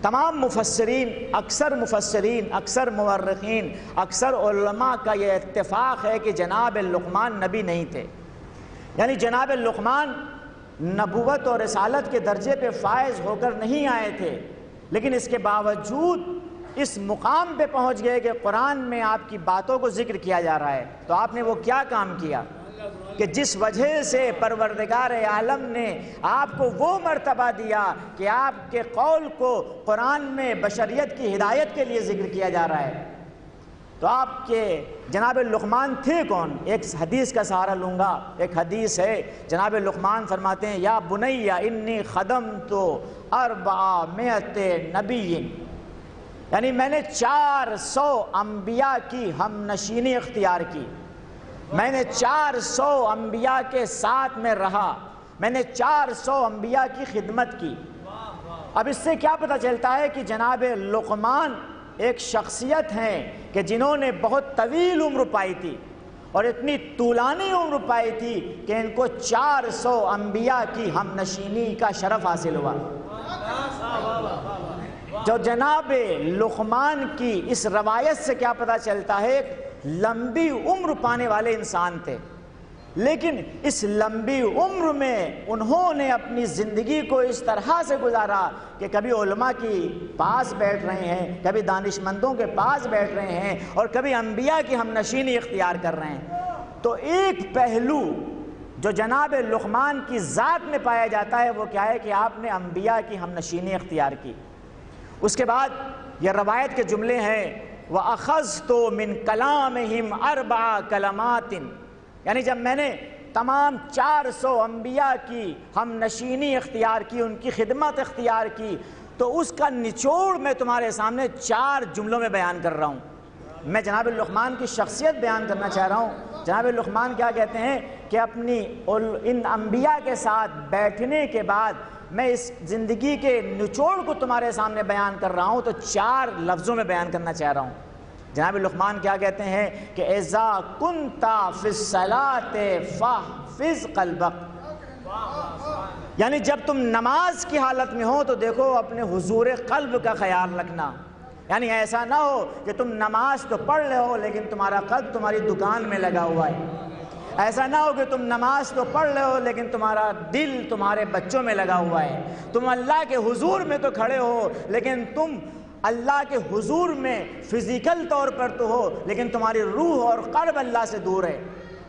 تمام مفسرین، اکثر مورخین، اکثر علماء کا یہ اتفاق ہے کہ جناب لقمان نبی نہیں تھے، یعنی جناب لقمان نبوت اور رسالت کے درجے پہ فائز ہو کر نہیں آئے تھے، لیکن اس کے باوجود اس مقام پہ پہنچ گئے کہ قرآن میں آپ کی باتوں کو ذکر کیا جا رہا ہے۔ تو آپ نے وہ کیا کام کیا کہ جس وجہ سے پروردگار عالم نے آپ کو وہ مرتبہ دیا کہ آپ کے قول کو قرآن میں بشریت کی ہدایت کے لیے ذکر کیا جا رہا ہے۔ تو آپ کے جناب لقمان تھے کون؟ ایک حدیث کا سہارا لوں گا، ایک حدیث ہے، جناب لقمان فرماتے ہیں یا بنی انی خدمت 400 نبی، یعنی میں نے 400 انبیاء کی ہم نشینی اختیار کی، میں نے 400 انبیاء کے ساتھ میں رہا، میں نے 400 انبیاء کی خدمت کی۔ اب اس سے کیا پتہ چلتا ہے کہ جناب لقمان ایک شخصیت ہیں کہ جنہوں نے بہت طویل عمر پائی تھی اور اتنی طولانی عمر پائی تھی کہ ان کو 400 انبیاء کی ہم نشینی کا شرف حاصل ہوا۔ جو جناب لقمان کی اس روایت سے کیا پتہ چلتا ہے، لمبی عمر پانے والے انسان تھے، لیکن اس لمبی عمر میں انہوں نے اپنی زندگی کو اس طرح سے گزارا کہ کبھی علماء کی پاس بیٹھ رہے ہیں، کبھی دانشمندوں کے پاس بیٹھ رہے ہیں اور کبھی انبیاء کی ہم نشینی اختیار کر رہے ہیں۔ تو ایک پہلو جو جناب لقمان کی ذات میں پایا جاتا ہے وہ کیا ہے کہ آپ نے انبیاء کی ہم نشینی اختیار کی۔ اس کے بعد یہ روایت کے جملے ہیں وَأَخَذْتُ مِنْ كَلَامِهِمْ 4 كَلَمَاتٍ، یعنی جب میں نے تمام 400 انبیاء کی ہم نشینی اختیار کی، ان کی خدمت اختیار کی، تو اس کا نچوڑ میں تمہارے سامنے 4 جملوں میں بیان کر رہا ہوں۔ میں جناب لقمان کی شخصیت بیان کرنا چاہ رہا ہوں۔ جناب لقمان کیا کہتے ہیں کہ اپنی ان انبیاء کے ساتھ بیٹھنے کے بعد میں اس زندگی کے نچوڑ کو تمہارے سامنے بیان کر رہا ہوں، تو 4 لفظوں میں بیان کرنا چاہ رہا ہوں۔ جناب لقمان کیا کہتے ہیں کہ اذا كنت في الصلاة فاحفظ قلبك، یعنی جب تم نماز کی حالت میں ہو تو دیکھو اپنے حضور قلب کا خیال رکھنا، یعنی ایسا نہ ہو کہ تم نماز تو پڑھ رہے ہو لیکن تمہارا قلب تمہاری دکان میں لگا ہوا ہے، ایسا نہ ہو کہ تم نماز تو پڑھ رہے ہو لیکن تمہارا دل تمہارے بچوں میں لگا ہوا ہے، تم اللہ کے حضور میں تو کھڑے ہو لیکن تم اللہ کے حضور میں فزیکل طور پر تو ہو لیکن تمہاری روح اور قلب اللہ سے دور ہے،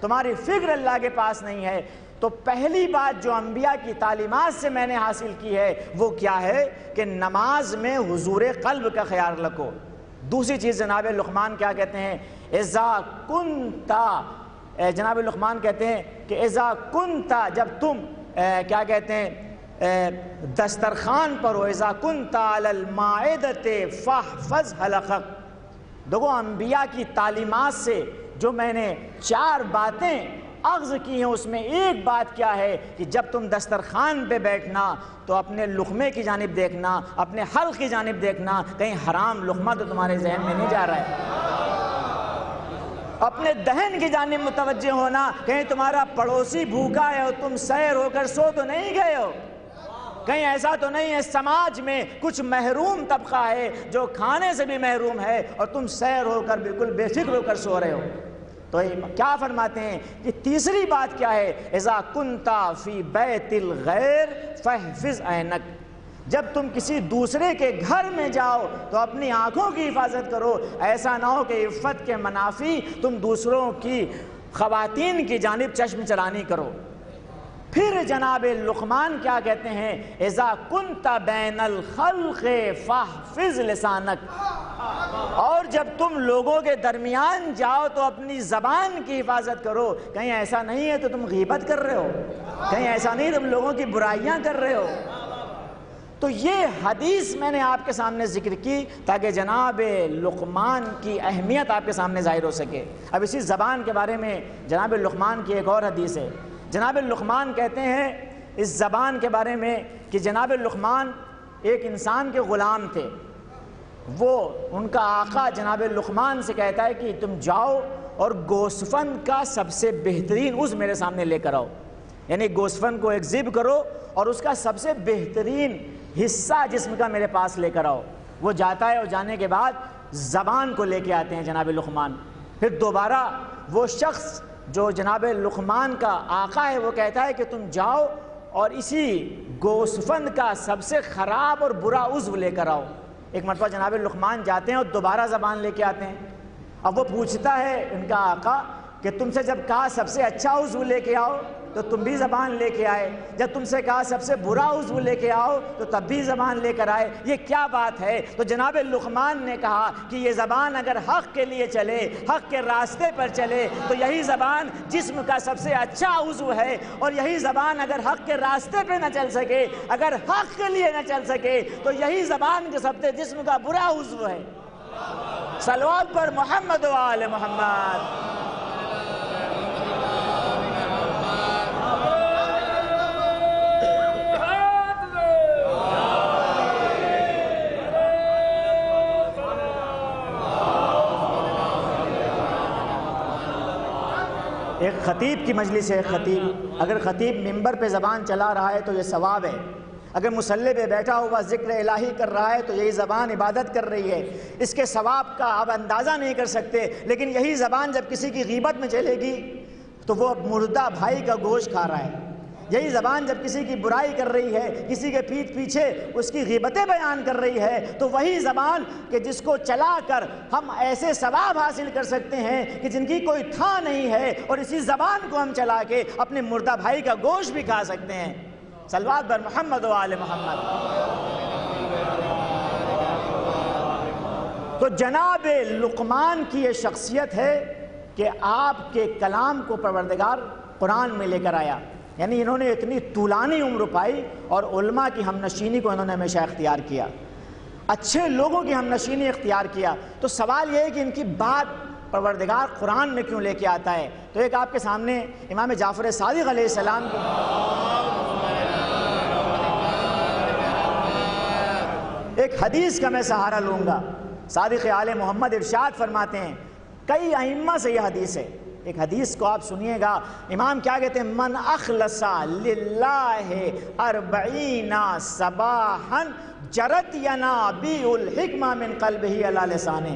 تمہاری فکر اللہ کے پاس نہیں ہے۔ تو پہلی بات جو انبیاء کی تعلیمات سے میں نے حاصل کی ہے وہ کیا ہے کہ نماز میں حضور قلب کا خیال رکھو۔ دوسری چیز جناب لقمان کیا کہتے ہیں، اذا کنتا، جناب لقمان کہتے ہیں کہ اذا کنتا، جب تم کیا کہتے ہیں دسترخوان پر ہو، اذا کنتا علی المائدۃ فاحفظ حلقک۔ دیکھو انبیاء کی تعلیمات سے جو میں نے 4 باتیں اخذ کی ہیں، اس میں ایک بات کیا ہے کہ جب تم دسترخوان پہ بیٹھنا تو اپنے لقمے کی جانب دیکھنا، اپنے حلق کی جانب دیکھنا، کہیں حرام لقمہ تو تمہارے ذہن میں نہیں جا رہا ہے۔ اپنے دہن کی جانب متوجہ ہونا، کہیں تمہارا پڑوسی بھوکا ہے اور تم سیر ہو کر سو تو نہیں گئے ہو، کہیں ایسا تو نہیں ہے سماج میں کچھ محروم طبقہ ہے جو کھانے سے بھی محروم ہے اور تم سیر ہو کر بالکل بے فکر ہو کر سو رہے ہو۔ تو کیا فرماتے ہیں کہ تیسری بات کیا ہے، اذا کنتا فی بیت الغیر فاحفظ عینک، جب تم کسی دوسرے کے گھر میں جاؤ تو اپنی آنکھوں کی حفاظت کرو، ایسا نہ ہو کہ عفت کے منافی تم دوسروں کی خواتین کی جانب چشم چرانی کرو۔ پھر جناب لقمان کیا کہتے ہیں، اذا کنت بین الخلق فاحفظ لسانک، اور جب تم لوگوں کے درمیان جاؤ تو اپنی زبان کی حفاظت کرو، کہیں ایسا نہیں ہے تو تم غیبت کر رہے ہو، کہیں ایسا نہیں تم لوگوں کی برائیاں کر رہے ہو۔ تو یہ حدیث میں نے آپ کے سامنے ذکر کی تاکہ جناب لقمان کی اہمیت آپ کے سامنے ظاہر ہو سکے۔ اب اسی زبان کے بارے میں جناب لقمان کی ایک اور حدیث ہے۔ جناب لقمان کہتے ہیں اس زبان کے بارے میں کہ جناب لقمان ایک انسان کے غلام تھے، وہ ان کا آقا جناب لقمان سے کہتا ہے کہ تم جاؤ اور گوسفند کا سب سے بہترین عضو میرے سامنے لے کر آؤ، یعنی گوسفند کو ایک ذبح کرو اور اس کا سب سے بہترین حصہ جسم کا میرے پاس لے کر آؤ۔ وہ جاتا ہے اور جانے کے بعد زبان کو لے کے آتے ہیں جناب لقمان۔ پھر دوبارہ وہ شخص جو جناب لقمان کا آقا ہے وہ کہتا ہے کہ تم جاؤ اور اسی گوسفند کا سب سے خراب اور برا عضو لے کر آؤ۔ ایک مرتبہ جناب لقمان جاتے ہیں اور دوبارہ زبان لے کے آتے ہیں۔ اب وہ پوچھتا ہے ان کا آقا کہ تم سے جب کہا سب سے اچھا عضو لے کے آؤ تو تم بھی زبان لے کے آئے، جب تم سے کہا سب سے برا عضو لے کے آؤ تو تب بھی زبان لے کر آئے، یہ کیا بات ہے؟ تو جناب لقمان نے کہا کہ یہ زبان اگر حق کے لیے چلے، حق کے راستے پر چلے تو یہی زبان جسم کا سب سے اچھا عضو ہے، اور یہی زبان اگر حق کے راستے پہ نہ چل سکے، اگر حق کے لیے نہ چل سکے تو یہی زبان کے سب سے جسم کا برا عضو ہے۔ صلوات پر محمد و آل محمد۔ ایک خطیب کی مجلس ہے، خطیب اگر خطیب ممبر پہ زبان چلا رہا ہے تو یہ ثواب ہے، اگر مصلی پہ بیٹھا ہوا ذکر الہی کر رہا ہے تو یہی زبان عبادت کر رہی ہے، اس کے ثواب کا آپ اندازہ نہیں کر سکتے۔ لیکن یہی زبان جب کسی کی غیبت میں چلے گی تو وہ مردہ بھائی کا گوشت کھا رہا ہے، یہی زبان جب کسی کی برائی کر رہی ہے، کسی کے پیٹھ پیچھے اس کی غیبتیں بیان کر رہی ہے، تو وہی زبان کہ جس کو چلا کر ہم ایسے ثواب حاصل کر سکتے ہیں کہ جن کی کوئی تھا نہیں ہے، اور اسی زبان کو ہم چلا کے اپنے مردہ بھائی کا گوشت بھی کھا سکتے ہیں۔ صلوات بر محمد و آل محمد۔ تو جناب لقمان کی یہ شخصیت ہے کہ آپ کے کلام کو پروردگار قرآن میں لے کر آیا، یعنی انہوں نے اتنی طولانی عمر پائی اور علماء کی ہم نشینی کو انہوں نے ہمیشہ اختیار کیا، اچھے لوگوں کی ہم نشینی اختیار کیا۔ تو سوال یہ ہے کہ ان کی بات پروردگار قرآن میں کیوں لے کے آتا ہے؟ تو ایک آپ کے سامنے امام جعفر صادق علیہ السلام کی ایک حدیث کا میں سہارا لوں گا۔ صادق آل محمد ارشاد فرماتے ہیں، کئی ائمہ سے یہ حدیث ہے، ایک حدیث کو آپ سنیے گا۔ امام کیا کہتے ہیں؟ من اخلص للہ 40 صباحا جرت ینابیع الحکمہ من قلبہ علی لسانہ۔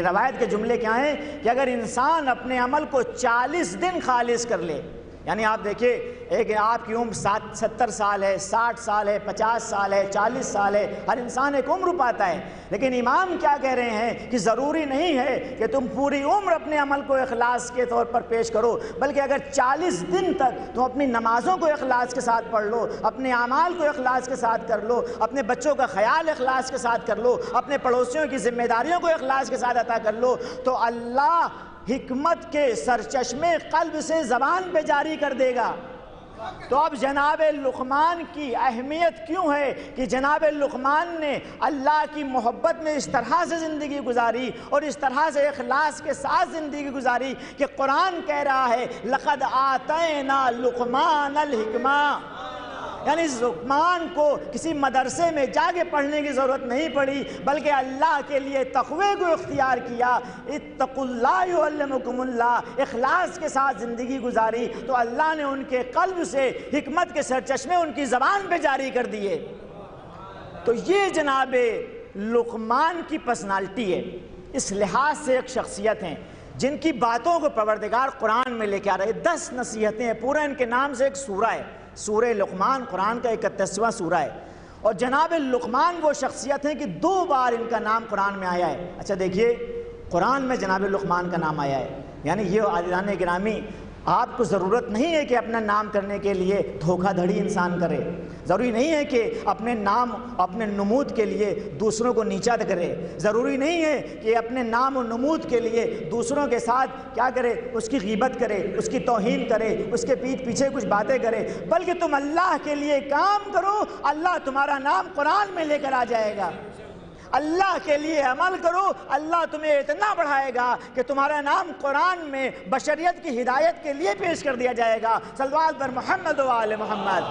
روایت کے جملے کیا ہیں کہ اگر انسان اپنے عمل کو 40 دن خالص کر لے، یعنی آپ دیکھیے ایک آپ کی عمر 70 سال ہے، 60 سال ہے، 50 سال ہے، 40 سال ہے، ہر انسان ایک عمر پاتا ہے، لیکن امام کیا کہہ رہے ہیں کہ ضروری نہیں ہے کہ تم پوری عمر اپنے عمل کو اخلاص کے طور پر پیش کرو، بلکہ اگر 40 دن تک تم اپنی نمازوں کو اخلاص کے ساتھ پڑھ لو، اپنے اعمال کو اخلاص کے ساتھ کر لو، اپنے بچوں کا خیال اخلاص کے ساتھ کر لو، اپنے پڑوسیوں کی ذمہ داریوں کو اخلاص کے ساتھ عطا کر لو، تو اللہ حکمت کے سرچشمے قلب سے زبان پہ جاری کر دے گا۔ تو اب جناب لقمان کی اہمیت کیوں ہے کہ جناب لقمان نے اللہ کی محبت میں اس طرح سے زندگی گزاری اور اس طرح سے اخلاص کے ساتھ زندگی گزاری کہ قرآن کہہ رہا ہے لقد آتینا لقمان الحکمہ، یعنی لقمان کو کسی مدرسے میں جا کے پڑھنے کی ضرورت نہیں پڑی، بلکہ اللہ کے لیے تقوی کو اختیار کیا، اتقوا اللہ یعلمکم اللہ، اخلاص کے ساتھ زندگی گزاری تو اللہ نے ان کے قلب سے حکمت کے سرچشمے ان کی زبان پہ جاری کر دیے۔ تو یہ جناب لقمان کی پرسنالٹی ہے، اس لحاظ سے ایک شخصیت ہیں جن کی باتوں کو پروردگار قرآن میں لے کے آ رہے ہیں۔ 10 نصیحتیں ہیں، پورا ان کے نام سے ایک سورہ ہے، سورہ لقمان قرآن کا 31واں سورہ ہے، اور جناب لقمان وہ شخصیت ہیں کہ 2 بار ان کا نام قرآن میں آیا ہے۔ اچھا دیکھیے قرآن میں جناب لقمان کا نام آیا ہے، یعنی یہ عزیزان گرامی آپ کو ضرورت نہیں ہے کہ اپنا نام کرنے کے لیے دھوکہ دھڑی انسان کرے، ضروری نہیں ہے کہ اپنے نام اپنے نمود کے لیے دوسروں کو نیچا کرے، ضروری نہیں ہے کہ اپنے نام و نمود کے لیے دوسروں کے ساتھ کیا کرے، اس کی غیبت کرے، اس کی توہین کرے، اس کے پیٹھ پیچھے کچھ باتیں کرے، بلکہ تم اللہ کے لیے کام کرو، اللہ تمہارا نام قرآن میں لے کر آ جائے گا۔ اللہ کے لیے عمل کرو، اللہ تمہیں اتنا بڑھائے گا کہ تمہارا نام قرآن میں بشریت کی ہدایت کے لیے پیش کر دیا جائے گا۔ صلوات پر محمد و آل محمد۔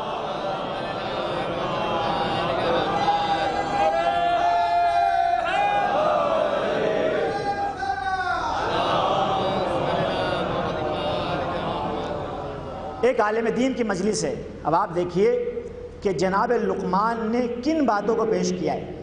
ایک عالم دین کی مجلس ہے، اب آپ دیکھیے کہ جناب لقمان نے کن باتوں کو پیش کیا ہے۔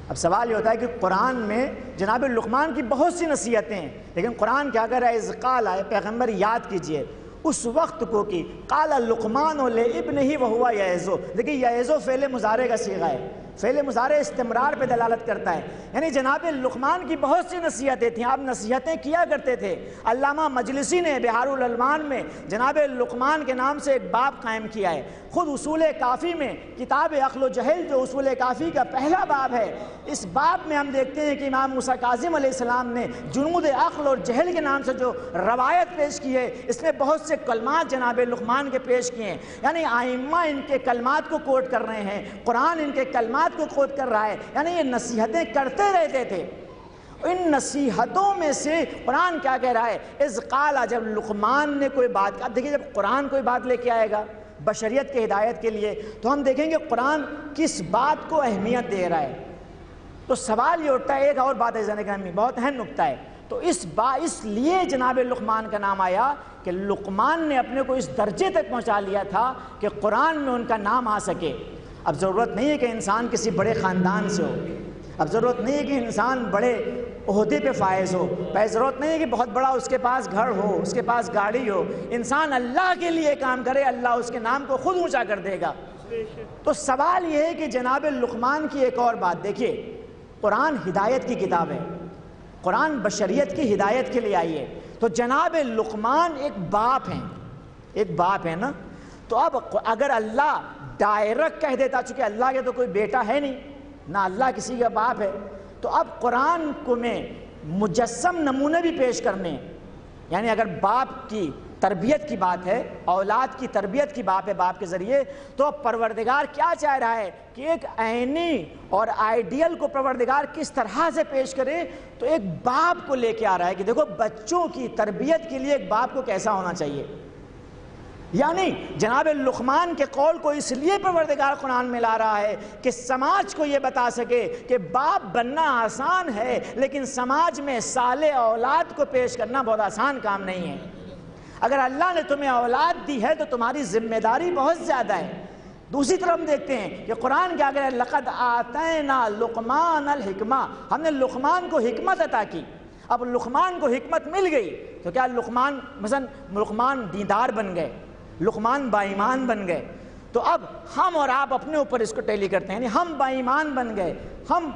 اب سوال یہ ہوتا ہے کہ قرآن میں جناب لقمان کی بہت سی نصیحتیں ہیں، لیکن قرآن کیا کہہ رہا ہے، اذ قال آئے پیغمبر یاد کیجئے اس وقت کو کہ قال لقمان لابنہ وہو یعظہ۔ دیکھیے یعظہ فعل مضارع کا صیغہ ہے، فعل مضارع استمرار پہ دلالت کرتا ہے، یعنی جناب لقمان کی بہت سی نصیحتیں تھیں، آپ نصیحتیں کیا کرتے تھے۔ علامہ مجلسی نے بہار العلمان میں جناب لقمان کے نام سے ایک باب قائم کیا ہے، خود اصول کافی میں کتاب عقل و جہل جو اصول کافی کا پہلا باب ہے، اس باب میں ہم دیکھتے ہیں کہ امام موسیٰ کاظم علیہ السلام نے جنود عقل اور جہل کے نام سے جو روایت پیش کی ہے، اس میں بہت سے کلمات جناب لقمان کے پیش کیے ہیں، یعنی آئمہ ان کے کلمات کو کوٹ کر رہے ہیں، قرآن ان کے کلمات کو کوٹ کر رہا ہے، یعنی یہ نصیحتیں کرتے رہتے تھے۔ ان نصیحتوں میں سے قرآن کیا کہہ رہا ہے، اذ قال، جب لقمان نے کوئی بات، اب دیکھیے جب قرآن کوئی بات لے کے آئے گا بشریت کے ہدایت کے لیے تو ہم دیکھیں گے قرآن کس بات کو اہمیت دے رہا ہے۔ تو سوال یہ اٹھتا ہے، ایک اور بات ہے ذہن میں بہت اہم نکتہ ہے، تو اس لیے جناب لقمان کا نام آیا کہ لقمان نے اپنے کو اس درجے تک پہنچا لیا تھا کہ قرآن میں ان کا نام آ سکے۔ اب ضرورت نہیں ہے کہ انسان کسی بڑے خاندان سے ہو، اب ضرورت نہیں ہے کہ انسان بڑے عہدے پہ فائز ہو، ضرورت نہیں ہے کہ بہت بڑا اس کے پاس گھر ہو، اس کے پاس گاڑی ہو، انسان اللہ کے لیے کام کرے، اللہ اس کے نام کو خود اونچا کر دے گا۔ تو سوال یہ ہے کہ جناب لقمان کی ایک اور بات دیکھیے، قرآن ہدایت کی کتاب ہے، قرآن بشریت کی ہدایت کے لیے آئی ہے، تو جناب لقمان ایک باپ ہیں نا، تو اب اگر اللہ ڈائریکٹ کہہ دیتا، چونکہ اللہ کے تو کوئی بیٹا ہے نہیں، نہ اللہ کسی کا باپ ہے، تو اب قرآن کو میں مجسم نمونے بھی پیش کرنے، یعنی اگر باپ کی تربیت کی بات ہے، اولاد کی تربیت کی بات ہے باپ کے ذریعے، تو اب پروردگار کیا چاہ رہا ہے کہ ایک عینی اور آئیڈیل کو پروردگار کس طرح سے پیش کرے، تو ایک باپ کو لے کے آ رہا ہے کہ دیکھو بچوں کی تربیت کے لیے ایک باپ کو کیسا ہونا چاہیے۔ یعنی جناب لقمان کے قول کو اس لیے پروردگار قرآن میں لا رہا ہے کہ سماج کو یہ بتا سکے کہ باپ بننا آسان ہے، لیکن سماج میں صالح اولاد کو پیش کرنا بہت آسان کام نہیں ہے۔ اگر اللہ نے تمہیں اولاد دی ہے تو تمہاری ذمہ داری بہت زیادہ ہے۔ دوسری طرف ہم دیکھتے ہیں کہ قرآن کیا کہہ رہا ہے، لقد آتینا لقمان الحکمہ، ہم نے لقمان کو حکمت عطا کی۔ اب لقمان کو حکمت مل گئی تو کیا لقمان دیندار بن گئے؟ لقمان با ایمان بن گئے، تو اب ہم اور آپ اپنے اوپر اس کو ٹیلی کرتے ہیں، یعنی ہم با ایمان بن گئے، ہم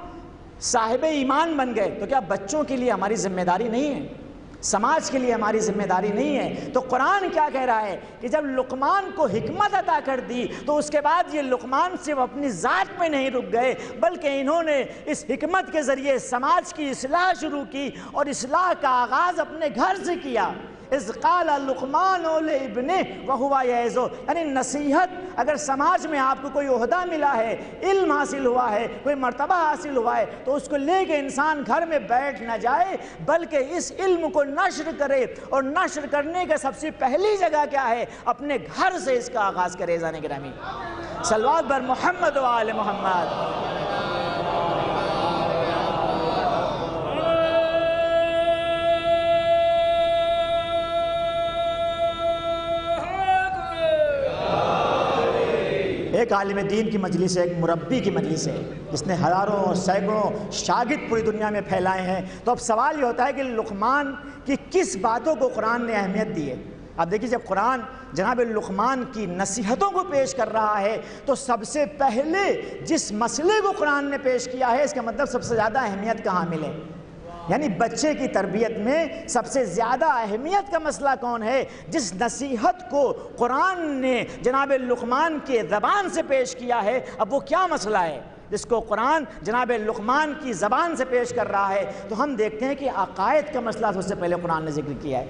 صاحب ایمان بن گئے، تو کیا بچوں کے لیے ہماری ذمہ داری نہیں ہے؟ سماج کے لیے ہماری ذمہ داری نہیں ہے؟ تو قرآن کیا کہہ رہا ہے کہ جب لقمان کو حکمت عطا کر دی تو اس کے بعد یہ لقمان صرف اپنی ذات میں نہیں رک گئے، بلکہ انہوں نے اس حکمت کے ذریعے سماج کی اصلاح شروع کی، اور اصلاح کا آغاز اپنے گھر سے کیا۔ اذ قال لقمان لابنہ وہو یعظہ، یعنی نصیحت، اگر سماج میں آپ کو کوئی عہدہ ملا ہے، علم حاصل ہوا ہے، کوئی مرتبہ حاصل ہوا ہے، تو اس کو لے کے انسان گھر میں بیٹھ نہ جائے، بلکہ اس علم کو نشر کرے، اور نشر کرنے کا سب سے پہلی جگہ کیا ہے؟ اپنے گھر سے اس کا آغاز کرے۔ عزیزان گرامی، صلوات بر محمد و آل محمد۔ ایک عالم دین کی مجلس ہے، ایک مربی کی مجلس ہے، جس نے ہزاروں اور سینکڑوں شاگرد پوری دنیا میں پھیلائے ہیں۔ تو اب سوال یہ ہوتا ہے کہ لقمان کی کس باتوں کو قرآن نے اہمیت دی ہے؟ اب دیکھیے، جب قرآن جناب لقمان کی نصیحتوں کو پیش کر رہا ہے تو سب سے پہلے جس مسئلے کو قرآن نے پیش کیا ہے، اس کا مطلب سب سے زیادہ اہمیت کہاں ملے؟ یعنی بچے کی تربیت میں سب سے زیادہ اہمیت کا مسئلہ کون ہے؟ جس نصیحت کو قرآن نے جناب لقمان کے زبان سے پیش کیا ہے، اب وہ کیا مسئلہ ہے جس کو قرآن جناب لقمان کی زبان سے پیش کر رہا ہے؟ تو ہم دیکھتے ہیں کہ عقائد کا مسئلہ سب سے پہلے قرآن نے ذکر کیا ہے۔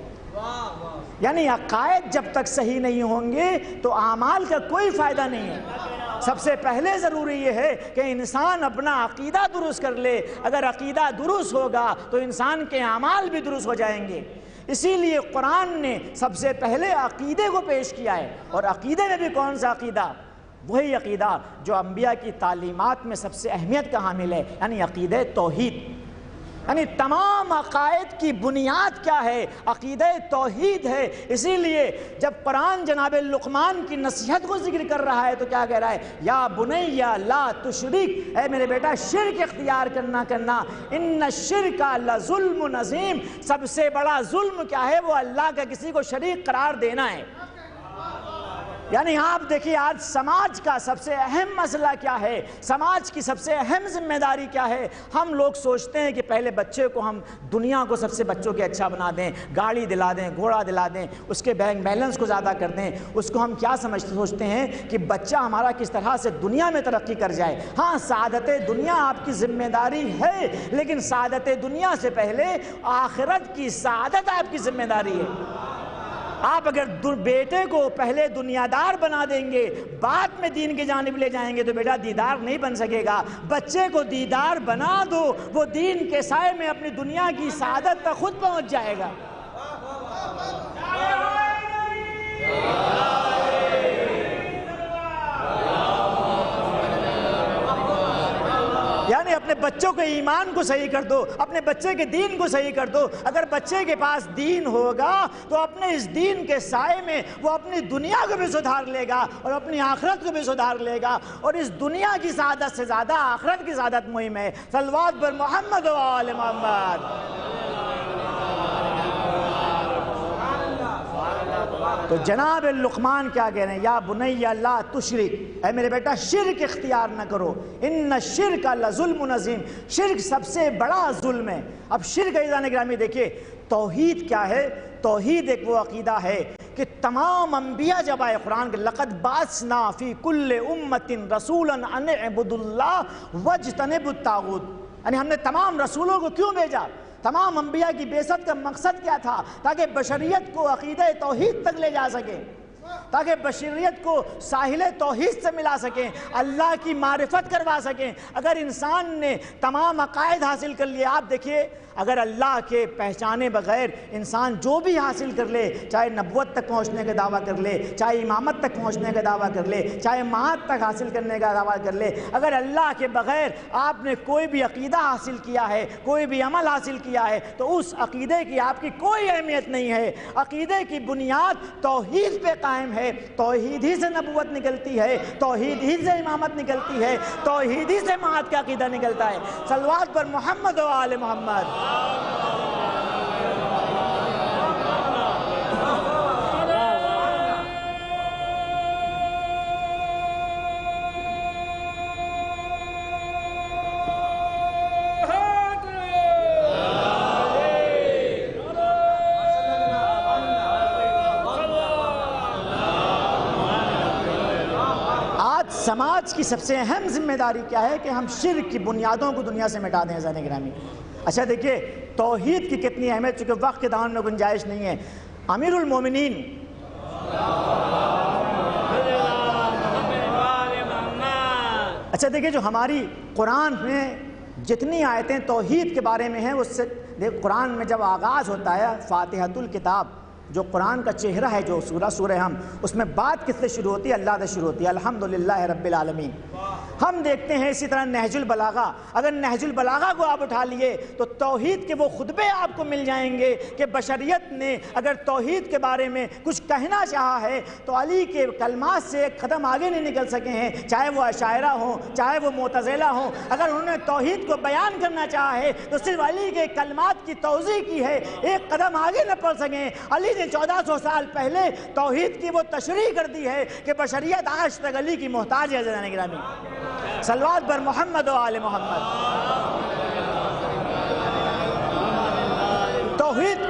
یعنی عقائد جب تک صحیح نہیں ہوں گے تو اعمال کا کوئی فائدہ نہیں ہے۔ سب سے پہلے ضروری یہ ہے کہ انسان اپنا عقیدہ درست کر لے، اگر عقیدہ درست ہوگا تو انسان کے اعمال بھی درست ہو جائیں گے۔ اسی لیے قرآن نے سب سے پہلے عقیدے کو پیش کیا ہے، اور عقیدے میں بھی کون سا عقیدہ؟ وہی عقیدہ جو انبیاء کی تعلیمات میں سب سے اہمیت کا حامل ہے، یعنی عقیدہ توحید۔ یعنی تمام عقائد کی بنیاد کیا ہے؟ عقیدہ توحید ہے۔ اسی لیے جب قرآن جناب لقمان کی نصیحت کو ذکر کر رہا ہے تو کیا کہہ رہا ہے؟ یا بنی لا تشرک، اے میرے بیٹا شرک اختیار کرنا، ان الشرک لظلم عظیم، سب سے بڑا ظلم کیا ہے؟ وہ اللہ کا کسی کو شریک قرار دینا ہے۔ یعنی آپ دیکھیے آج سماج کا سب سے اہم مسئلہ کیا ہے، سماج کی سب سے اہم ذمہ داری کیا ہے؟ ہم لوگ سوچتے ہیں کہ پہلے بچے کو ہم دنیا کو سب سے بچوں کے اچھا بنا دیں، گاڑی دلا دیں، گھوڑا دلا دیں، اس کے بینک بیلنس کو زیادہ کر دیں۔ اس کو ہم کیا سوچتے ہیں کہ بچہ ہمارا کس طرح سے دنیا میں ترقی کر جائے۔ ہاں، سعادت دنیا آپ کی ذمہ داری ہے، لیکن سعادت دنیا سے پہلے آخرت کی سعادت آپ کی ذمہ داری ہے۔ آپ اگر بیٹے کو پہلے دنیا دار بنا دیں گے، بعد میں دین کی جانب لے جائیں گے، تو بیٹا دیدار نہیں بن سکے گا۔ بچے کو دیدار بنا دو، وہ دین کے سائے میں اپنی دنیا کی سعادت تک خود پہنچ جائے گا۔ یعنی اپنے بچوں کے ایمان کو صحیح کر دو، اپنے بچے کے دین کو صحیح کر دو۔ اگر بچے کے پاس دین ہوگا تو اپنے اس دین کے سائے میں وہ اپنی دنیا کو بھی سدھار لے گا اور اپنی آخرت کو بھی سدھار لے گا، اور اس دنیا کی سعادت سے زیادہ آخرت کی سعادت مہم ہے۔ صلوات بر محمد و آل محمد۔ تو جناب لقمان کیا کہہ رہے ہیں؟ یا بنی لا تشرک، اے میرے بیٹا شرک اختیار نہ کرو، ان الشرک لظلم عظیم، شرک سب سے بڑا ظلم ہے۔ اب شرک عزیزان گرامی دیکھیے، توحید کیا ہے؟ توحید ایک وہ عقیدہ ہے کہ تمام انبیاء جب آئے، قرآن کے لقد بعثنا فی کل امت رسولا ان اعبدوا اللہ واجتنبوا الطاغوت، یعنی ہم نے تمام رسولوں کو کیوں بھیجا؟ تمام انبیاء کی بعثت کا مقصد کیا تھا؟ تاکہ بشریت کو عقیدہ توحید تک لے جا سکے، تاکہ بشریت کو ساحل توحید سے ملا سکیں، اللہ کی معرفت کروا سکیں۔ اگر انسان نے تمام عقائد حاصل کر لیے، آپ دیکھیے اگر اللہ کے پہچانے بغیر انسان جو بھی حاصل کر لے، چاہے نبوت تک پہنچنے کا دعویٰ کر لے، چاہے امامت تک پہنچنے کا دعویٰ کر لے، چاہے مہات تک حاصل کرنے کا دعویٰ کر لے، اگر اللہ کے بغیر آپ نے کوئی بھی عقیدہ حاصل کیا ہے، کوئی بھی عمل حاصل کیا ہے، تو اس عقیدے کی آپ کی کوئی اہمیت نہیں ہے۔ عقیدے کی بنیاد توحید پہ قائم ہے، توحید ہی سے نبوت نکلتی ہے، توحید ہی سے امامت نکلتی ہے، توحید ہی سے مہات کا عقیدہ نکلتا ہے۔ صلوات پر محمد و آل محمد۔ سماج کی سب سے اہم ذمہ داری کیا ہے کہ ہم شرک کی بنیادوں کو دنیا سے مٹا دیں عزیزان گرامی۔ اچھا دیکھیے توحید کی کتنی اہمیت، چونکہ وقت کے دامن میں گنجائش نہیں ہے۔ امیر المومنین اچھا دیکھیے جو ہماری قرآن میں جتنی آیتیں توحید کے بارے میں ہیں، اس سے قرآن میں جب آغاز ہوتا ہے فاتحۃ الکتاب، جو قرآن کا چہرہ ہے، جو سورہ ہم، اس میں بات کس سے شروع ہوتی ہے؟ اللہ سے شروع ہوتی ہے، الحمدللہ رب العالمین۔ ہم دیکھتے ہیں اسی طرح نہج البلاغہ، اگر نہج البلاغہ کو آپ اٹھا لیے تو توحید کے وہ خطبے آپ کو مل جائیں گے کہ بشریت نے اگر توحید کے بارے میں کچھ کہنا چاہا ہے تو علی کے کلمات سے ایک قدم آگے نہیں نکل سکے ہیں، چاہے وہ اشاعرہ ہوں، چاہے وہ معتزلہ ہوں۔ اگر انہوں نے توحید کو بیان کرنا چاہا ہے تو صرف علی کے کلمات کی توضیح کی ہے، ایک قدم آگے نہ پڑھ سکیں۔ علی نے 1400 سال پہلے توحید کی وہ تشریح کر دی ہے کہ بشریت آج تک علی کی محتاج ہے۔ عزیزان گرامی صلوات بر محمد و آل محمد۔ توحید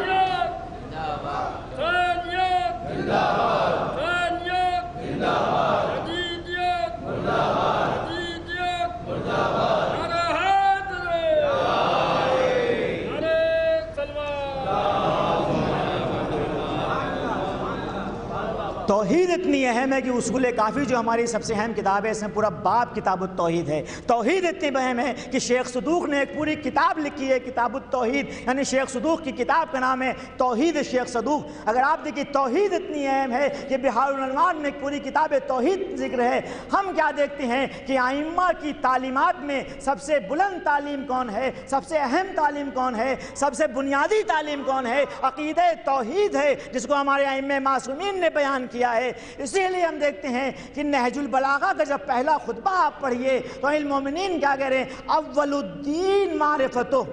توحید اتنی اہم ہے کہ اصول کافی جو ہماری سب سے اہم کتاب ہے، اس میں پورا باب کتاب التوحید ہے۔ توحید اتنی اہم ہے کہ شیخ صدوق نے ایک پوری کتاب لکھی ہے، کتاب التوحید، یعنی شیخ صدوق کی کتاب کا نام ہے توحید شیخ صدوق۔ اگر آپ دیکھیں توحید اتنی اہم ہے کہ بحار الانوار میں ایک پوری کتاب توحید ذکر ہے۔ ہم کیا دیکھتے ہیں کہ ائمہ کی تعلیمات میں سب سے بلند تعلیم کون ہے، سب سے اہم تعلیم کون ہے، سب سے بنیادی تعلیم کون ہے؟ عقیدہ توحید ہے، جس کو ہمارے ائمہ معصومین نے بیان کیا ہے۔ اسی لیے ہم دیکھتے ہیں کہ نہج البلاغہ کا جب پہلا خطبہ آپ پڑھیے تو المومنین کیا کہہ رہے ہیں؟ اول الدین معرفتو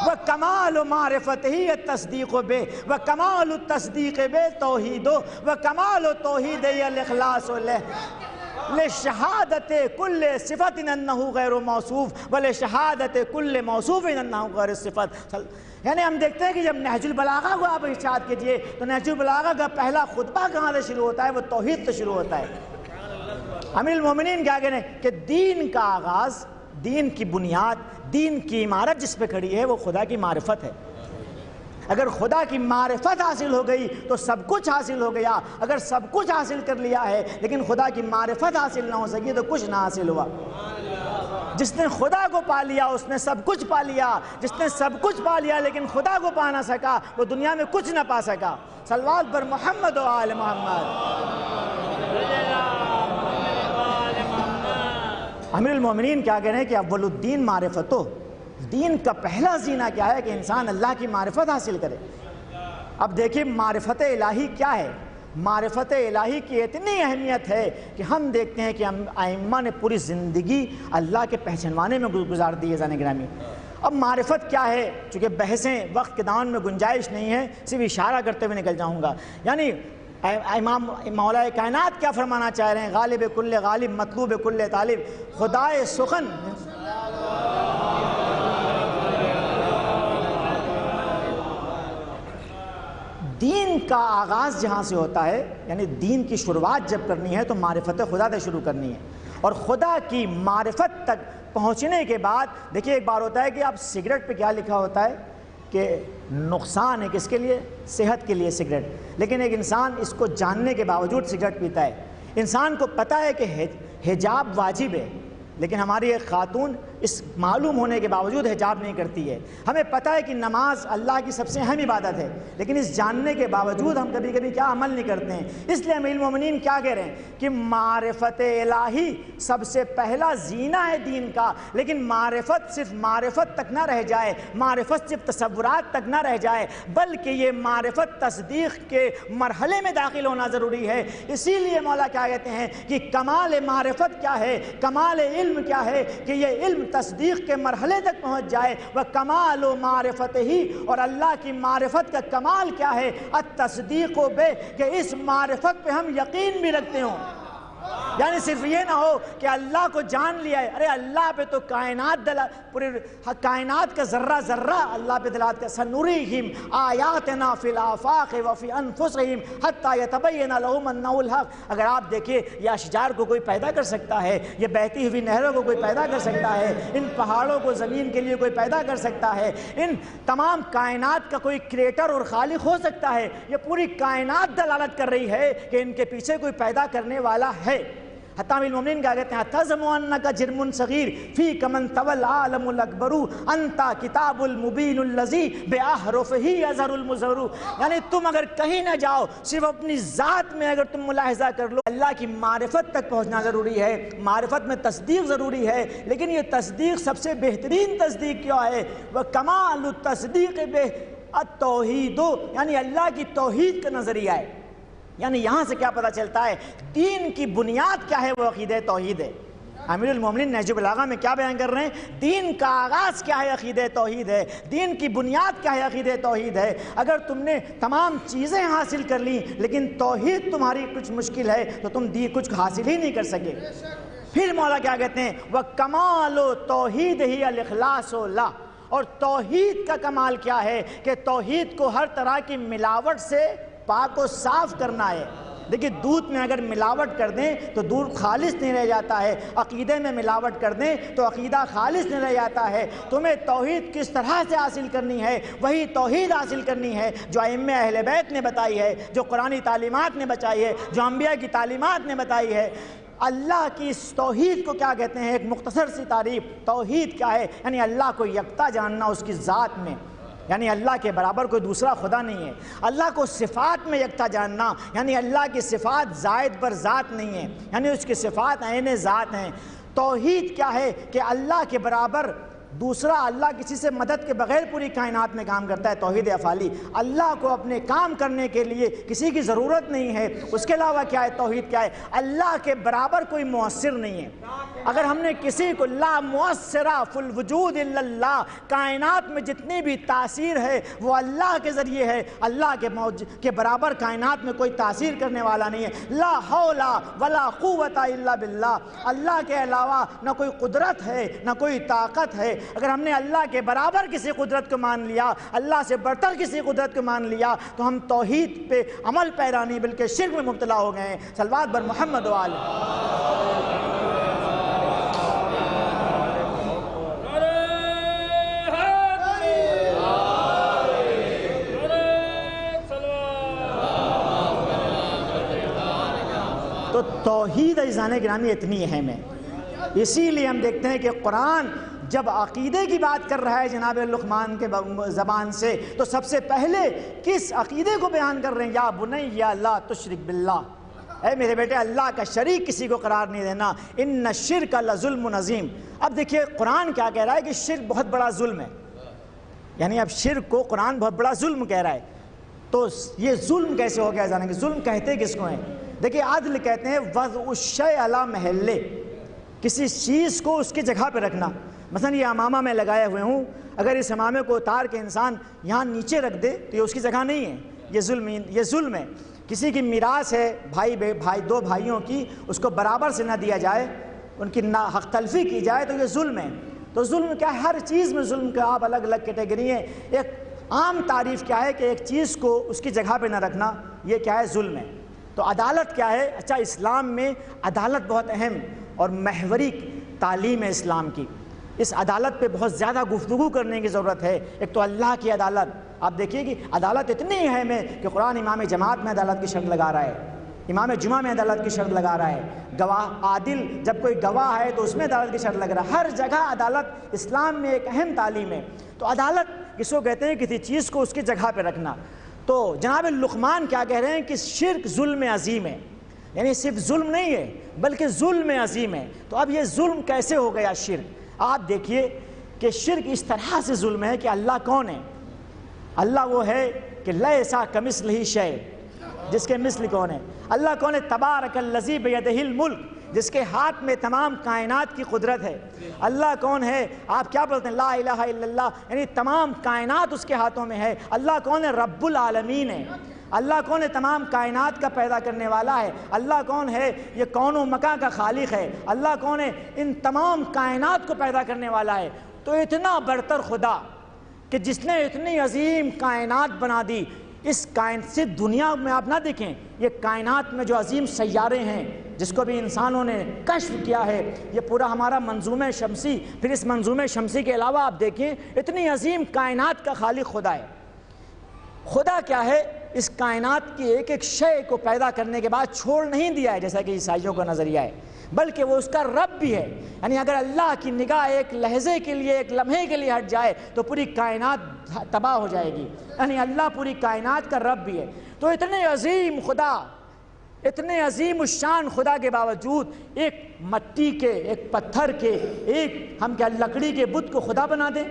وکمال معرفتہ التصدیق بے وکمال التصدیق بے توحید وکمال توحید الاخلاص لشہادت کل صفت انہو غیر موصوف ولشہادت کل موصوف انہو غیر صفت۔ یعنی ہم دیکھتے ہیں کہ جب نہج البلاغہ کو آپ ارشاد کیجئے تو نہج البلاغہ کا پہلا خطبہ کہاں سے شروع ہوتا ہے؟ وہ توحید سے شروع ہوتا ہے۔ امیر المومنین کیا کہہ رہے ہیں کہ دین کا آغاز، دین کی بنیاد، دین کی عمارت جس پہ کھڑی ہے وہ خدا کی معرفت ہے۔ اگر خدا کی معرفت حاصل ہو گئی تو سب کچھ حاصل ہو گیا۔ اگر سب کچھ حاصل کر لیا ہے لیکن خدا کی معرفت حاصل نہ ہو سکی تو کچھ نہ حاصل ہوا۔ جس نے خدا کو پا لیا اس نے سب کچھ پا لیا، جس نے سب کچھ پا لیا لیکن خدا کو پا نہ سکا وہ دنیا میں کچھ نہ پا سکا۔ صلوات بر محمد و آل محمد۔ امیر المومنین کیا کہہ رہے ہیں کہ اول الدین معرفتو، دین کا پہلا زینہ کیا ہے کہ انسان اللہ کی معرفت حاصل کرے۔ اب دیکھیں معرفت الہی کیا ہے؟ معرفت الہی کی اتنی اہمیت ہے کہ ہم دیکھتے ہیں کہ ائمہ نے پوری زندگی اللہ کے پہچانوانے میں گزار دی ہے۔ زان گرامی اب معرفت کیا ہے؟ چونکہ بحثیں وقت کے دامن میں گنجائش نہیں ہے، صرف اشارہ کرتے ہوئے نکل جاؤں گا۔ یعنی امام مولا کائنات کیا فرمانا چاہ رہے ہیں؟ غالب کل غالب مطلوب کل طالب، خدائے سخن دین کا آغاز جہاں سے ہوتا ہے، یعنی دین کی شروعات جب کرنی ہے تو معرفت خدا سے شروع کرنی ہے، اور خدا کی معرفت تک پہنچنے کے بعد دیکھیے ایک بار ہوتا ہے کہ آپ سگریٹ پہ کیا لکھا ہوتا ہے کہ نقصان ہے کس کے لیے؟ صحت کے لیے سگریٹ، لیکن ایک انسان اس کو جاننے کے باوجود سگریٹ پیتا ہے۔ انسان کو پتہ ہے کہ حجاب واجب ہے لیکن ہماری ایک خاتون اس معلوم ہونے کے باوجود حجاب نہیں کرتی ہے۔ ہمیں پتہ ہے کہ نماز اللہ کی سب سے اہم عبادت ہے لیکن اس جاننے کے باوجود ہم کبھی کبھی کیا عمل نہیں کرتے ہیں۔ اس لیے امیر المومنین کیا کہہ رہے ہیں کہ معرفت الہی سب سے پہلا زینہ ہے دین کا، لیکن معرفت صرف معرفت تک نہ رہ جائے، معرفت صرف تصورات تک نہ رہ جائے، بلکہ یہ معرفت تصدیق کے مرحلے میں داخل ہونا ضروری ہے۔ اسی لیے مولا کیا کہتے ہیں کہ کمال معرفت کیا ہے، کمال علم کیا ہے کہ یہ علم تصدیق کے مرحلے تک پہنچ جائے۔ وہ کمال و معرفت ہی، اور اللہ کی معرفت کا کمال کیا ہے؟ التصدیق بے، کہ اس معرفت پہ ہم یقین بھی رکھتے ہوں۔ یعنی صرف یہ نہ ہو کہ اللہ کو جان لیا ہے، ارے اللہ پہ تو کائنات پوری کائنات کا ذرہ ذرہ اللہ پہ دلالت کا سنوریہم آیاتنا فی الآفاق وفی انفسہم حتی یتبین لہم انہ الحق۔ اگر آپ دیکھیں یہ اشجار کو کوئی پیدا کر سکتا ہے، یہ بہتی ہوئی نہروں کو کوئی پیدا کر سکتا ہے، ان پہاڑوں کو زمین کے لیے کوئی پیدا کر سکتا ہے، ان تمام کائنات کا کوئی کریٹر اور خالق ہو سکتا ہے، یہ پوری کائنات دلالت کر رہی ہے کہ ان کے پیچھے کوئی پیدا کرنے والا ہے۔ حتیٰ المومنین کہا کہتے ہیں تَزْمُ أَنَّكَ جِرْمٌ صَغِيرٌ فِيكَ مَنْ تَوَى الْعَالَمُ الْأَكْبَرُ أَنْتَ كِتَابُ الْمُبِينُ الَّذِي بِأَحْرُفِهِ يَظْهَرُ الْمُظْهَرُ۔ یعنی تم اگر کہیں نہ جاؤ، صرف اپنی ذات میں اگر تم ملاحظہ کر لو، اللہ کی معرفت تک پہنچنا ضروری ہے، معرفت میں تصدیق ضروری ہے، لیکن یہ تصدیق سب سے بہترین تصدیق کیا ہے؟ وَكَمَالُ التَّصْدِيقِ بِالتَّوْحِيدُ، یعنی اللہ کی توحید کا نظریہ ہے۔ یعنی یہاں سے کیا پتہ چلتا ہے؟ دین کی بنیاد کیا ہے؟ وہ عقیدہ توحید ہے۔ امیر المومنین نہج البلاغہ میں کیا بیان کر رہے ہیں؟ دین کا آغاز کیا ہے؟ عقیدہ توحید ہے۔ دین کی بنیاد کیا ہے؟ عقیدہ توحید ہے۔ اگر تم نے تمام چیزیں حاصل کر لیں لیکن توحید تمہاری کچھ مشکل ہے تو تم کچھ حاصل ہی نہیں کر سکے۔ پھر مولا کیا کہتے ہیں؟ وَكَمَالُ تَوْحِيدِهِ الْإِخْلَاصُ لَهُ، اور توحید کا کمال کیا ہے؟ کہ توحید کو ہر طرح کی ملاوٹ سے پاک و صاف کرنا ہے۔ دیکھیں دودھ میں اگر ملاوٹ کر دیں تو دودھ خالص نہیں رہ جاتا ہے، عقیدے میں ملاوٹ کر دیں تو عقیدہ خالص نہیں رہ جاتا ہے۔ تمہیں توحید کس طرح سے حاصل کرنی ہے؟ وہی توحید حاصل کرنی ہے جو ائمہ اہل بیت نے بتائی ہے، جو قرآنی تعلیمات نے بتائی ہے، جو انبیاء کی تعلیمات نے بتائی ہے۔ اللہ کی اس توحید کو کیا کہتے ہیں؟ ایک مختصر سی تعریف توحید کیا ہے؟ یعنی اللہ کو یکتا جاننا اس کی ذات میں، یعنی اللہ کے برابر کوئی دوسرا خدا نہیں ہے۔ اللہ کو صفات میں یکتا جاننا، یعنی اللہ کی صفات زائد بر ذات نہیں ہیں، یعنی اس کی صفات عین ذات ہیں۔ توحید کیا ہے؟ کہ اللہ کے برابر دوسرا اللہ کسی سے مدد کے بغیر پوری کائنات میں کام کرتا ہے، توحید افعالی۔ اللہ کو اپنے کام کرنے کے لیے کسی کی ضرورت نہیں ہے۔ اس کے علاوہ کیا ہے؟ توحید کیا ہے؟ اللہ کے برابر کوئی مؤثر نہیں ہے۔ اگر ہم نے کسی کو لا مؤثرہ فی الوجود الا اللہ، کائنات میں جتنی بھی تاثیر ہے وہ اللہ کے ذریعے ہے، اللہ کے برابر کائنات میں کوئی تاثیر کرنے والا نہیں ہے۔ لا حول ولا قوت الا باللہ، اللہ کے علاوہ نہ کوئی قدرت ہے نہ کوئی طاقت ہے۔ اگر ہم نے اللہ کے برابر کسی قدرت کو مان لیا، اللہ سے بڑھتر کسی قدرت کو مان لیا تو ہم توحید پہ عمل پیرا نہیں بلکہ شرک میں مبتلا ہو گئے ہیں۔ صلوات بر محمد و آلہ۔ تو توحید عزیزان گرامی اتنی اہم ہے، اسی لیے ہم دیکھتے ہیں کہ قرآن جب عقیدے کی بات کر رہا ہے جناب لقمان کے زبان سے تو سب سے پہلے کس عقیدے کو بیان کر رہے ہیں؟ یا بنی لا تشرک باللہ، اے میرے بیٹے اللہ کا شریک کسی کو قرار نہیں دینا، ان الشرک لظلم عظیم۔ اب دیکھیے قرآن کیا کہہ رہا ہے کہ شرک بہت بڑا ظلم ہے، یعنی اب شرک کو قرآن بہت بڑا ظلم کہہ رہا ہے۔ تو یہ ظلم کیسے ہو گیا جانیں گے؟ ظلم کہتے کس کو ہیں؟ دیکھیے عدل کہتے ہیں وضع الشیء علی محلہ، کسی چیز کو اس کی جگہ پہ رکھنا۔ مثلا یہ امامہ میں لگائے ہوئے ہوں، اگر اس امامے کو اتار کے انسان یہاں نیچے رکھ دے تو یہ اس کی جگہ نہیں ہے، یہ ظلم ہے۔ کسی کی میراث ہے دو بھائیوں کی، اس کو برابر سے نہ دیا جائے، ان کی حق تلفی کی جائے تو یہ ظلم ہے۔ تو ظلم کیا ہے؟ ہر چیز میں ظلم کا آپ الگ الگ کیٹیگری ہیں۔ ایک عام تعریف کیا ہے کہ ایک چیز کو اس کی جگہ پہ نہ رکھنا، یہ کیا ہے؟ ظلم ہے۔ تو عدالت کیا ہے؟ اچھا اسلام میں عدالت بہت اہم اور محوری تعلیم ہے اسلام کی۔ اس عدالت پہ بہت زیادہ گفتگو کرنے کی ضرورت ہے۔ ایک تو اللہ کی عدالت، آپ دیکھیے کہ عدالت اتنی اہم ہے کہ قرآن امام جماعت میں عدالت کی شرط لگا رہا ہے، امام جمعہ میں عدالت کی شرط لگا رہا ہے، گواہ عادل جب کوئی گواہ ہے تو اس میں عدالت کی شرط لگ رہا ہے۔ ہر جگہ عدالت اسلام میں ایک اہم تعلیم ہے۔ تو عدالت کس کو کہتے ہیں؟ کسی چیز کو اس کی جگہ پہ رکھنا۔ تو جناب لقمان کیا کہہ رہے ہیں کہ شرک ظلم عظیم ہے، یعنی صرف ظلم نہیں ہے بلکہ ظلم عظیم ہے۔ تو اب یہ ظلم کیسے ہو گیا شرک؟ آپ دیکھیے کہ شرک اس طرح سے ظلم ہے کہ اللہ کون ہے؟ اللہ وہ ہے کہ لیسا کمثلہ شیء، جس کے مثل کون ہے؟ اللہ کون ہے؟ تبارک الذی بیدہ الملک، جس کے ہاتھ میں تمام کائنات کی قدرت ہے۔ اللہ کون ہے؟ آپ کیا بولتے ہیں؟ لا الہ الا اللہ، یعنی تمام کائنات اس کے ہاتھوں میں ہے۔ اللہ کون ہے؟ رب العالمین ہے۔ اللہ کون ہے؟ تمام کائنات کا پیدا کرنے والا ہے۔ اللہ کون ہے؟ یہ کون و مکان کا خالق ہے۔ اللہ کون ہے؟ ان تمام کائنات کو پیدا کرنے والا ہے۔ تو اتنا برتر خدا کہ جس نے اتنی عظیم کائنات بنا دی، اس کائنات سے دنیا میں آپ نہ دیکھیں، یہ کائنات میں جو عظیم سیارے ہیں جس کو بھی انسانوں نے کشف کیا ہے، یہ پورا ہمارا منظومہ شمسی، پھر اس منظومہ شمسی کے علاوہ آپ دیکھیں اتنی عظیم کائنات کا خالق خدا ہے۔ خدا کیا ہے؟ اس کائنات کی ایک ایک شے کو پیدا کرنے کے بعد چھوڑ نہیں دیا ہے جیسا کہ عیسائیوں کا نظریہ ہے، بلکہ وہ اس کا رب بھی ہے۔ یعنی اگر اللہ کی نگاہ ایک لحظے کے لیے، ایک لمحے کے لیے ہٹ جائے تو پوری کائنات تباہ ہو جائے گی۔ یعنی اللہ پوری کائنات کا رب بھی ہے۔ تو اتنے عظیم خدا، اتنے عظیم الشان خدا کے باوجود ایک مٹی کے، ایک پتھر کے، ایک ہم کیا لکڑی کے بت کو خدا بنا دیں۔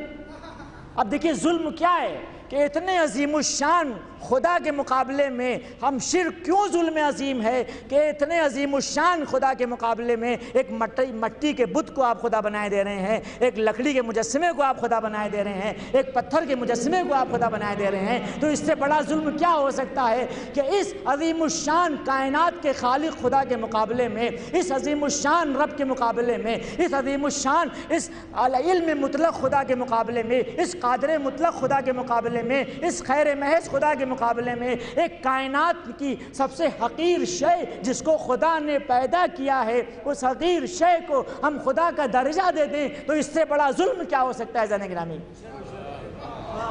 اب دیکھیے ظلم کیا ہے کہ اتنے عظیم الشان خدا کے مقابلے میں ہم شرک کیوں ظلم عظیم ہے کہ اتنے عظیم الشان خدا کے مقابلے میں ایک مٹی کے بت کو آپ خدا بنائے دے رہے ہیں، ایک لکڑی کے مجسمے کو آپ خدا بنائے دے رہے ہیں، ایک پتھر کے مجسمے کو آپ خدا بنائے دے رہے ہیں۔ تو اس سے بڑا ظلم کیا ہو سکتا ہے کہ اس عظیم الشان کائنات کے خالق خدا کے مقابلے میں، اس عظیم الشان رب کے مقابلے میں، اس عظیم الشان اس علم مطلق خدا کے مقابلے میں، اس قادر مطلق خدا کے مقابلے میں، اس خیر محض خدا کے مقابلے میں ایک کائنات کی سب سے حقیر شے جس کو خدا نے پیدا کیا ہے، اس حقیر شے کو ہم خدا کا درجہ دے دیں تو اس سے بڑا ظلم کیا ہو سکتا ہے زن گرامی؟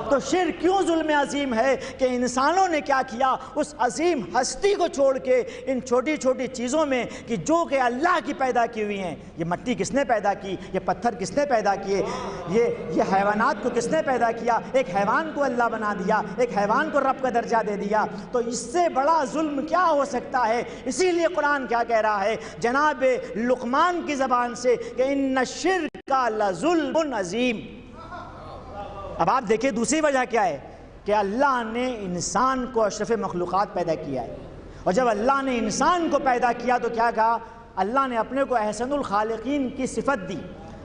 تو شرک کیوں ظلم عظیم ہے کہ انسانوں نے کیا کیا؟ اس عظیم ہستی کو چھوڑ کے ان چھوٹی چھوٹی چیزوں میں کہ جو کہ اللہ کی پیدا کی ہوئی ہیں، یہ مٹی کس نے پیدا کی، یہ پتھر کس نے پیدا کیے، یہ حیوانات کو کس نے پیدا کیا، ایک حیوان کو اللہ بنا دیا، ایک حیوان کو رب کا درجہ دے دیا، تو اس سے بڑا ظلم کیا ہو سکتا ہے؟ اسی لیے قرآن کیا کہہ رہا ہے جناب لقمان کی زبان سے کہ ان الشرک لظلم عظیم۔ اب آپ دیکھیں دوسری وجہ کیا ہے کہ اللہ نے انسان کو اشرف مخلوقات پیدا کیا ہے، اور جب اللہ نے انسان کو پیدا کیا تو کیا کہا؟ اللہ نے اپنے کو احسن الخالقین کی صفت دی،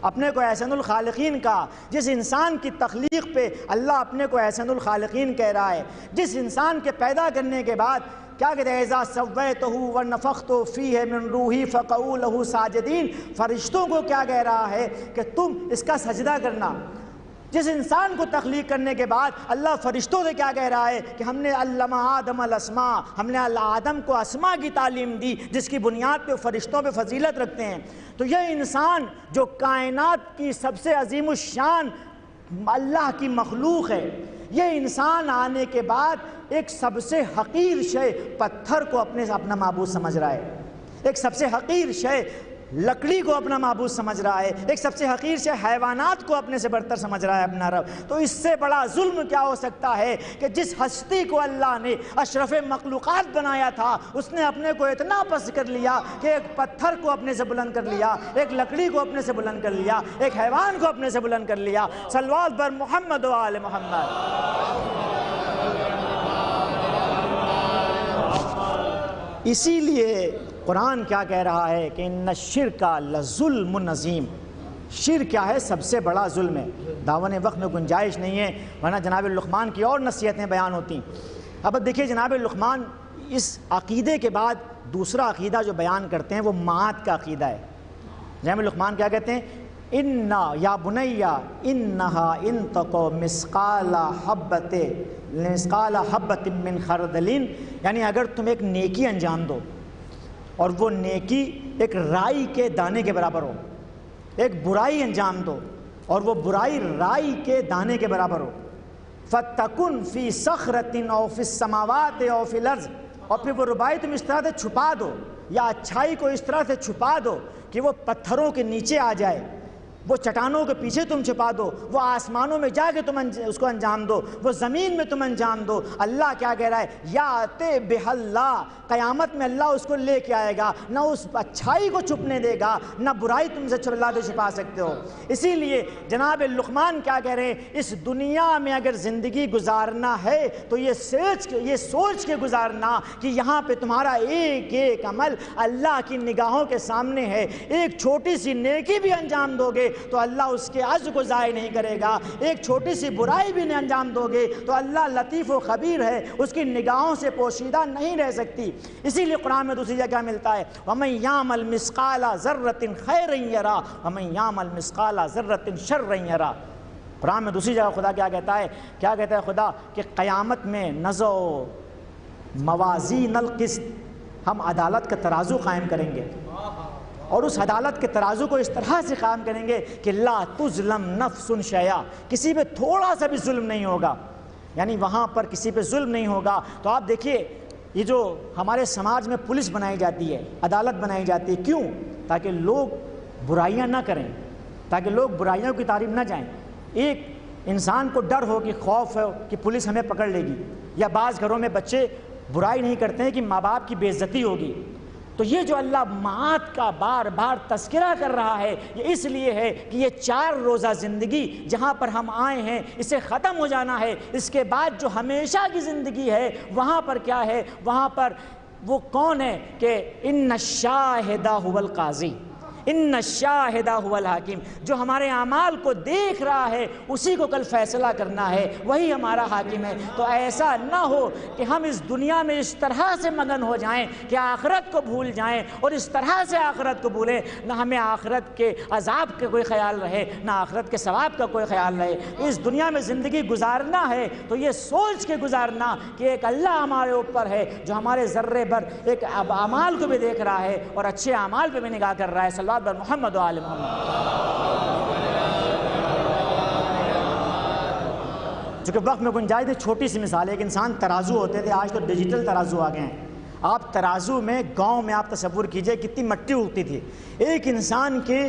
اپنے کو احسن الخالقین کہا۔ جس انسان کی تخلیق پہ اللہ اپنے کو احسن الخالقین کہہ رہا ہے، جس انسان کے پیدا کرنے کے بعد کیا کہتے ہیں اذا سویتہ ونفخت فیہ من روحی فقعوا لہ ساجدین، فرشتوں کو کیا کہہ رہا ہے کہ تم اس کا سجدہ کرنا۔ جس انسان کو تخلیق کرنے کے بعد اللہ فرشتوں سے کیا کہہ رہا ہے کہ ہم نے علم آدم الاسماء، ہم نے آدم کو اسماء کی تعلیم دی جس کی بنیاد پہ فرشتوں پہ فضیلت رکھتے ہیں۔ تو یہ انسان جو کائنات کی سب سے عظیم الشان اللہ کی مخلوق ہے، یہ انسان آنے کے بعد ایک سب سے حقیر شے پتھر کو اپنا معبود سمجھ رہا ہے، ایک سب سے حقیر شے لکڑی کو اپنا معبود سمجھ رہا ہے، ایک سب سے حقیر سے حیوانات کو اپنے سے برتر سمجھ رہا ہے اپنا رب۔ تو اس سے بڑا ظلم کیا ہو سکتا ہے کہ جس ہستی کو اللہ نے اشرف مخلوقات بنایا تھا اس نے اپنے کو اتنا پست کر لیا کہ ایک پتھر کو اپنے سے بلند کر لیا، ایک لکڑی کو اپنے سے بلند کر لیا، ایک حیوان کو اپنے سے بلند کر لیا۔ صلوات بر محمد و آل محمد۔ اسی لیے قرآن کیا کہہ رہا ہے کہ ان الشرک لظلم عظیم۔ شرک کیا ہے؟ سب سے بڑا ظلم ہے۔ داون وقت میں گنجائش نہیں ہے ورنہ جناب لقمان کی اور نصیحتیں بیان ہوتی۔ اب دیکھیے جناب لقمان اس عقیدے کے بعد دوسرا عقیدہ جو بیان کرتے ہیں وہ معاد کا عقیدہ ہے۔ جناب لقمان کیا کہتے ہیں؟ انا یا بنیا انہا ان تقو مسقال حبت من خردلین، یعنی اگر تم ایک نیکی انجام دو اور وہ نیکی ایک رائی کے دانے کے برابر ہو، ایک برائی انجام دو اور وہ برائی رائی کے دانے کے برابر ہو، فَتَّكُنْ فِي صَخْرَةٍ أَوْ فِي السَّمَاوَاتِ أَوْ فِي الْأَرْضِ، اور پھر وہ برائی تم اس طرح سے چھپا دو یا اچھائی کو اس طرح سے چھپا دو کہ وہ پتھروں کے نیچے آ جائے، وہ چٹانوں کے پیچھے تم چھپا دو، وہ آسمانوں میں جا کے تم اس کو انجام دو، وہ زمین میں تم انجام دو۔ اللہ کیا کہہ رہا ہے؟ یاتے بہ اللہ، قیامت میں اللہ اس کو لے کے آئے گا، نہ اس اچھائی کو چھپنے دے گا نہ برائی تم سے اللہ تو چھپا سکتے ہو۔ اسی لیے جناب لقمان کیا کہہ رہے ہیں؟ اس دنیا میں اگر زندگی گزارنا ہے تو یہ سوچ کے گزارنا کہ یہاں پہ تمہارا ایک ایک عمل اللہ کی نگاہوں کے سامنے ہے، ایک چھوٹی سی نیکی بھی انجام دو گے تو اللہ اس کے عجر کو ضائع نہیں کرے گا، ایک چھوٹی سی برائی بھی انجام دو گے تو اللہ لطیف و خبیر ہے، اس کی نگاہوں سے پوشیدہ نہیں رہ سکتی۔ اسی لیے قرآن میں دوسری جگہ ملتا ہے وَمَن يَعْمَلْ مِثْقَالَ ذَرَّةٍ خَيْرًا يَرَهُ وَمَن يَعْمَلْ مِثْقَالَ ذَرَّةٍ شَرًّا يَرَهُ۔ قرآن میں دوسری جگہ خدا کیا کہتا ہے؟ کیا کہتا ہے خدا کہ قیامت میں نزع موازین القسط، ہم عدالت کا ترازو قائم کریں گے، اور اس عدالت کے ترازو کو اس طرح سے قائم کریں گے کہ لا تظلم نفس شیئا، کسی پہ تھوڑا سا بھی ظلم نہیں ہوگا، یعنی وہاں پر کسی پہ ظلم نہیں ہوگا۔ تو آپ دیکھیے یہ جو ہمارے سماج میں پولیس بنائی جاتی ہے، عدالت بنائی جاتی ہے، کیوں؟ تاکہ لوگ برائیاں نہ کریں، تاکہ لوگ برائیوں کی طرف نہ جائیں۔ ایک انسان کو ڈر ہو کہ خوف ہو کہ پولیس ہمیں پکڑ لے گی، یا بعض گھروں میں بچے برائی نہیں کرتے ہیں کہ ماں باپ کی بے عزتی ہوگی۔ تو یہ جو اللہ معاد کا بار بار تذکرہ کر رہا ہے یہ اس لیے ہے کہ یہ 4 روزہ زندگی جہاں پر ہم آئے ہیں اسے ختم ہو جانا ہے، اس کے بعد جو ہمیشہ کی زندگی ہے وہاں پر کیا ہے؟ وہاں پر وہ کون ہے کہ ان الشاہد هو القاضی، ان الشاہد هو الحاکم، جو ہمارے اعمال کو دیکھ رہا ہے اسی کو کل فیصلہ کرنا ہے، وہی ہمارا حاکم ہے۔ تو ایسا نہ ہو کہ ہم اس دنیا میں اس طرح سے مگن ہو جائیں کہ آخرت کو بھول جائیں، اور اس طرح سے آخرت کو بھولیں نہ ہمیں آخرت کے عذاب کا کوئی خیال رہے نہ آخرت کے ثواب کا کوئی خیال رہے۔ اس دنیا میں زندگی گزارنا ہے تو یہ سوچ کے گزارنا کہ ایک اللہ ہمارے اوپر ہے جو ہمارے ذرے بھر ایک اعمال کو بھی دیکھ رہا ہے اور اچھے اعمال پہ بھی نگاہ کر رہا ہے۔ صلی اللہ علیہ محمد و آل محمد۔ چونکہ وقت میں گنجائش ہے، چھوٹی سی مثال ہے، ایک انسان ترازو ہوتے تھے، آج تو ڈیجیٹل ترازو آ گئے ہیں۔ آپ ترازو میں گاؤں میں آپ تصور کیجئے کتنی مٹی اگتی تھی، ایک انسان کے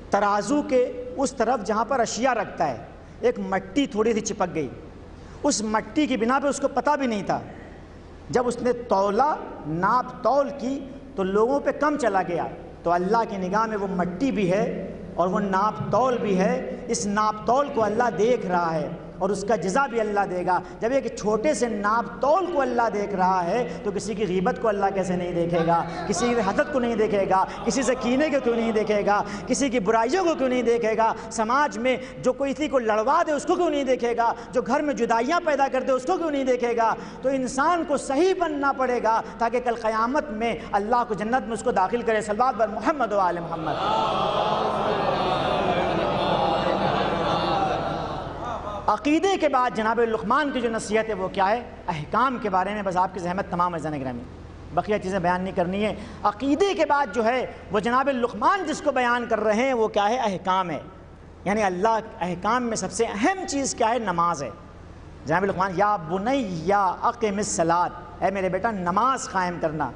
ترازو کے اس طرف جہاں پر اشیاء رکھتا ہے ایک مٹی تھوڑی سی چپک گئی، اس مٹی کی بنا پہ اس کو پتہ بھی نہیں تھا، جب اس نے تولا ناپ تول کی تو لوگوں پہ کم چلا گیا، تو اللہ کی نگاہ میں وہ مٹی بھی ہے اور وہ ناپ تول بھی ہے، اس ناپ تول کو اللہ دیکھ رہا ہے اور اس کا جزا بھی اللہ دے گا۔ جب ایک چھوٹے سے ناپ تول کو اللہ دیکھ رہا ہے تو کسی کی غیبت کو اللہ کیسے نہیں دیکھے گا، کسی کی حسد کو نہیں دیکھے گا، کسی سے کینے کو کیوں نہیں دیکھے گا، کسی کی برائیوں کو کیوں نہیں دیکھے گا، سماج میں جو کوئی کسی کو لڑوا دے اس کو کیوں نہیں دیکھے گا، جو گھر میں جدائیاں پیدا کر دے اس کو کیوں نہیں دیکھے گا۔ تو انسان کو صحیح بننا پڑے گا تاکہ کل قیامت میں اللہ کو جنت میں اس کو داخل کرے۔ صلوات بر محمد و آل محمد۔ عقیدے کے بعد جناب لقمان کی جو نصیحت ہے وہ کیا ہے؟ احکام کے بارے میں، بس آپ کی زحمت تمام عزیزان گرامی، بقیہ چیزیں بیان نہیں کرنی ہے۔ عقیدے کے بعد جو ہے وہ جناب لقمان جس کو بیان کر رہے ہیں وہ کیا ہے؟ احکام ہے، یعنی اللہ احکام میں سب سے اہم چیز کیا ہے؟ نماز ہے۔ جناب لقمان یا بنی اقم الصلاۃ، اے میرے بیٹا نماز قائم کرنا۔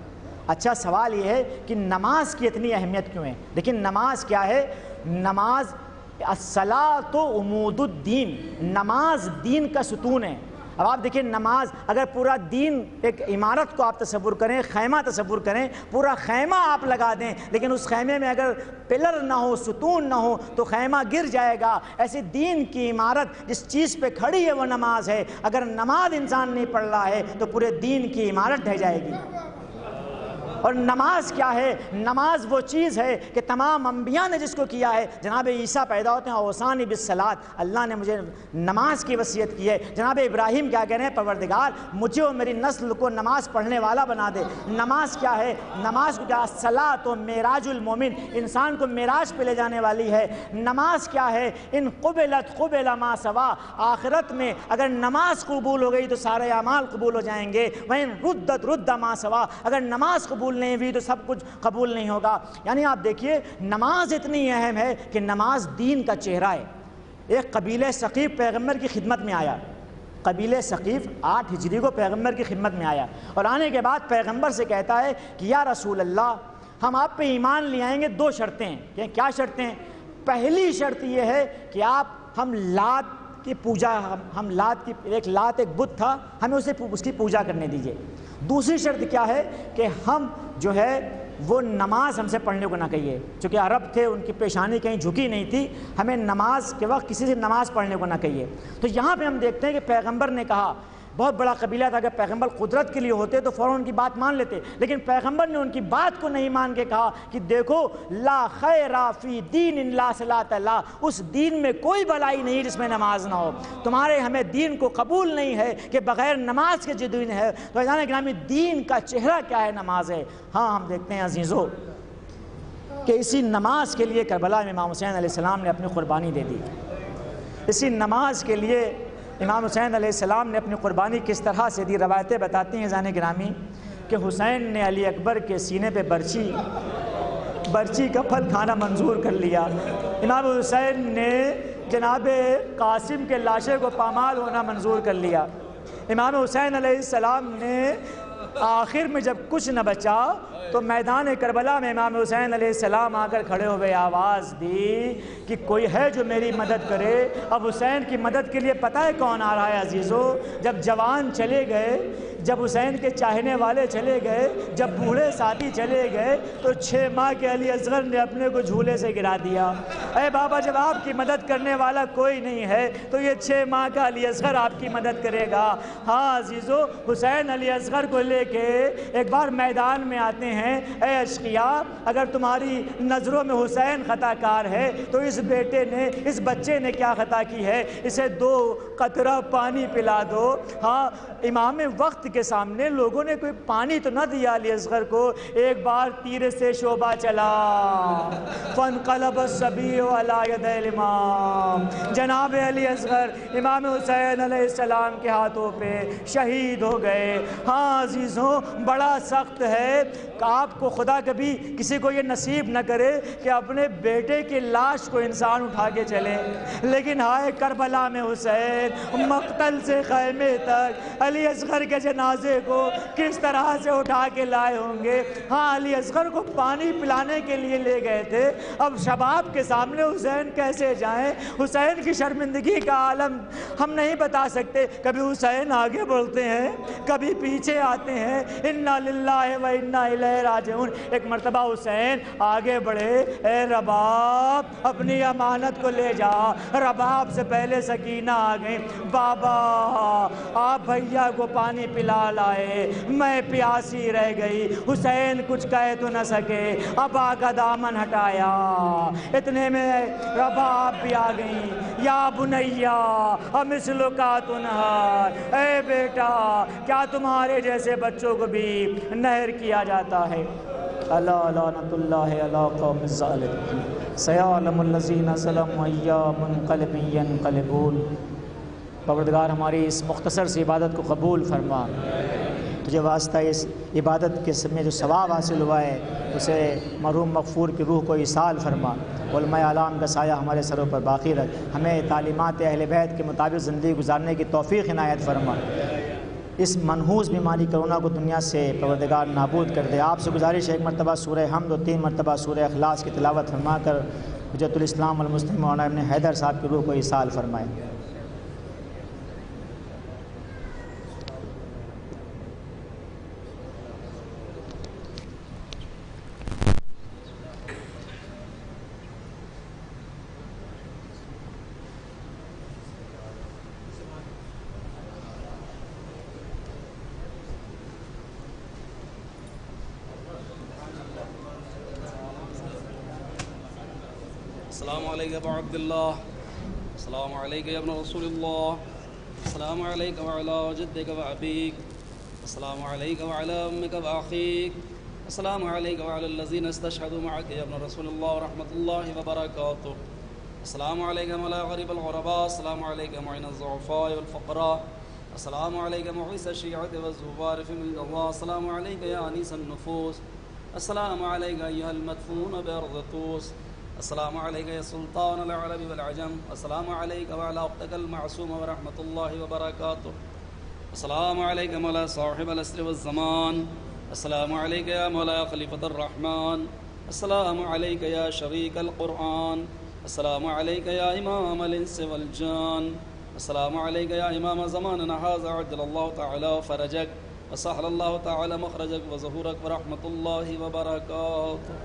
اچھا سوال یہ ہے کہ نماز کی اتنی اہمیت کیوں ہے؟ لیکن نماز کیا ہے؟ نماز الصلاۃ عمود الدین، نماز دین کا ستون ہے۔ اب آپ دیکھیں نماز، اگر پورا دین ایک عمارت کو آپ تصور کریں، خیمہ تصور کریں، پورا خیمہ آپ لگا دیں لیکن اس خیمے میں اگر پلر نہ ہو، ستون نہ ہو تو خیمہ گر جائے گا۔ ایسے دین کی عمارت جس چیز پہ کھڑی ہے وہ نماز ہے، اگر نماز انسان نہیں پڑھ رہا ہے تو پورے دین کی عمارت ڈھہ جائے گی۔ اور نماز کیا ہے؟ نماز وہ چیز ہے کہ تمام انبیاء نے جس کو کیا ہے، جناب عیسیٰ پیدا ہوتے ہیں اوصانی بالصلاۃ، اللہ نے مجھے نماز کی وصیت کی ہے۔ جناب ابراہیم کیا کہہ رہے ہیں؟ پروردگار مجھے اور میری نسل کو نماز پڑھنے والا بنا دے۔ نماز کیا ہے؟ نماز کو کیا؟ الصلاۃ و معراج المومن، انسان کو معراج پہ لے جانے والی ہے۔ نماز کیا ہے؟ ان قبلت قبل ما سوا، آخرت میں اگر نماز قبول ہو گئی تو سارے اعمال قبول ہو جائیں گے۔ وَإِن رُدَّتْ رُدَّ مَا سَوَا، اگر نماز قبول نہیں ہوئی تو سب کچھ قبول نہیں ہوگا۔ یعنی آپ دیکھیے نماز اتنی اہم ہے کہ نماز دین کا چہرہ ہے۔ ایک قبیلہ ثقیف پیغمبر کی خدمت میں آیا، قبیلہ ثقیف 8 ہجری کو پیغمبر کی خدمت میں آیا اور آنے کے بعد پیغمبر سے کہتا ہے کہ یا رسول اللہ ہم آپ پہ ایمان لے آئیں گے، 2 شرطیں ہیں۔ کیا شرطیں ہیں؟ پہلی شرط یہ ہے کہ آپ ہم لات کی پوجا، ہم لات کی ایک بت تھا، ہمیں اس کی پوجا کرنے دیجیے۔ دوسری شرط کیا ہے کہ ہم جو ہے وہ نماز ہم سے پڑھنے کو نہ کہیے، چونکہ عرب تھے ان کی پیشانی کہیں جھکی نہیں تھی، ہمیں نماز کے وقت کسی سے نماز پڑھنے کو نہ کہیے۔ تو یہاں پہ ہم دیکھتے ہیں کہ پیغمبر نے کہا بہت بڑا قبیلہ تھا، اگر پیغمبر قدرت کے لیے ہوتے تو فوراً ان کی بات مان لیتے، لیکن پیغمبر نے ان کی بات کو نہیں مان کے کہا کہ دیکھو لا خیر فی دین لا صلاۃ لا، اس دین میں کوئی بھلائی نہیں جس میں نماز نہ ہو، تمہارے ہمیں دین کو قبول نہیں ہے کہ بغیر نماز کے جو دین ہے۔ تو عزیزان گرامی دین کا چہرہ کیا ہے؟ نماز ہے۔ ہاں ہم دیکھتے ہیں عزیزو کہ اسی نماز کے لیے کربلا میں امام حسین علیہ السلام نے اپنی قربانی دے دی، اسی نماز کے لیے امام حسین علیہ السلام نے اپنی قربانی کس طرح سے دی۔ روایتیں بتاتی ہیں عزیزان گرامی کہ حسین نے علی اکبر کے سینے پہ برچی کا پھل کھانا منظور کر لیا، امام حسین نے جناب قاسم کے لاشے کو پامال ہونا منظور کر لیا، امام حسین علیہ السلام نے آخر میں جب کچھ نہ بچا تو میدان کربلا میں امام حسین علیہ السلام آ کر کھڑے ہوئے آواز دی کہ کوئی ہے جو میری مدد کرے۔ اب حسین کی مدد کے لیے پتہ ہے کون آ رہا ہے عزیزو؟ جب جوان چلے گئے، جب حسین کے چاہنے والے چلے گئے، جب بوڑھے ساتھی چلے گئے تو 6 ماہ کے علی اصغر نے اپنے کو جھولے سے گرا دیا۔ اے بابا جب آپ کی مدد کرنے والا کوئی نہیں ہے تو یہ 6 ماہ کا علی اصغر آپ کی مدد کرے گا۔ ہاں عزیزو، حسین علی اصغر کو لے کے ایک بار میدان میں آتے ہیں۔ اے اشقیا، اگر تمہاری نظروں میں حسین خطا کار ہے تو اس بچے نے کیا خطا کی ہے؟ اسے 2 قطرہ پانی پلا دو۔ ہاں امام وقت کے سامنے لوگوں نے کوئی پانی تو نہ دیا علی اصغر کو، ایک بار تیر سے شعبہ چلا، فانقلب الصبی علی ید الامام، جناب علی اصغر امام حسین علیہ السلام کے ہاتھوں پہ شہید ہو گئے۔ ہاں عزیزوں، بڑا سخت ہے کہ آپ کو خدا کبھی کسی کو یہ نصیب نہ کرے کہ اپنے بیٹے کی لاش کو انسان اٹھا کے چلے، لیکن ہائے کربلا میں حسین مقتل سے خیمے تک علی اصغر کے جنازے کو کس طرح سے اٹھا کے لائے ہوں گے۔ ہاں علی اصغر کو پانی پلانے کے لیے لے گئے تھے، اب شباب کے سامنے حسین کیسے جائیں؟ حسین کی شرمندگی کا عالم ہم نہیں بتا سکتے، کبھی حسین آگے بڑھتے ہیں کبھی پیچھے آتے ہیں، انا للہ و انا الیہ راجعون۔ ایک مرتبہ حسین آگے بڑھے، اے رباب اپنی امانت کو لے جا۔ رباب سے پہلے سکینہ آ گئی، بابا آپ بھیا کو پانی پلا لائے، میں پیاسی رہ گئی۔ حسین کچھ کہہ تو نہ سکے، ابا کا دامن ہٹایا، اتنے میں رباب بھی آ گئی، یا بنیا امثلکا تنہر، اے بیٹا کیا تمہارے جیسے بچوں کو بھی نہر کیا جاتا ہے؟ الا لعنت اللہ علی قوم الظالمین، سیعلم الذین ظلموا ای منقلب ینقلبون۔ پروردگار ہماری اس مختصر سی عبادت کو قبول فرما، تجھے واسطہ اس عبادت کے میں جو ثواب حاصل ہوا ہے اسے مرحوم مغفور کی روح کو ایصال فرما، علماء اعلام کا سایہ ہمارے سروں پر باقی رکھ، ہمیں تعلیمات اہل بیت کے مطابق زندگی گزارنے کی توفیق عنایت فرما، اس منحوس بیماری کرونا کو دنیا سے پروردگار نابود کر دے۔ آپ سے گزارش ہے ایک مرتبہ سورہ حمد و 3 مرتبہ سورہ اخلاص کی تلاوت فرما کر حجت الاسلام والمسلمین مولانا ابن حیدر صاحب کی روح کو ایصال فرمائیں۔ السلام علیکم ابا عبداللہ، السلام علیکم ابن رسول اللہ، السلام علیکم وعلی جدک و ابیک، السلام علیکم وعلی امک و اخیک، السلام علیکم وعلی الذین استشہدوا معک یا ابن رسول اللہ ورحمۃ اللہ وبرکاتہ، السلام علیکم وعلی غریب الغرباء، السلام علیکم وعلی الضعفاء والفقراء، السلام علیکم وعیس الشیعۃ والزوار فی ملک اللہ، السلام علیکم یا انیس النفوس، السلام علیکم ایہا المدفون بارض طوس، السلام علیکم یا سلطان العرب والعجم، السلام علیکم وعلی اختک المعصوم ورحمۃ اللہ وبرکاتہ، السلام علیکم وعلی صاحب العصر والزمان، السلام علیکم یا مولا خلیفۃ الرحمن، السلام علیکم یا شریک القرآن، السلام علیکم یا امام الانس والجان، السلام علیکم یا امام زماننا ھذا عجل اللہ تعالی فرجک وسهل اللہ تعالی مخرجک وظہورک ورحمۃ اللہ وبرکاتہ۔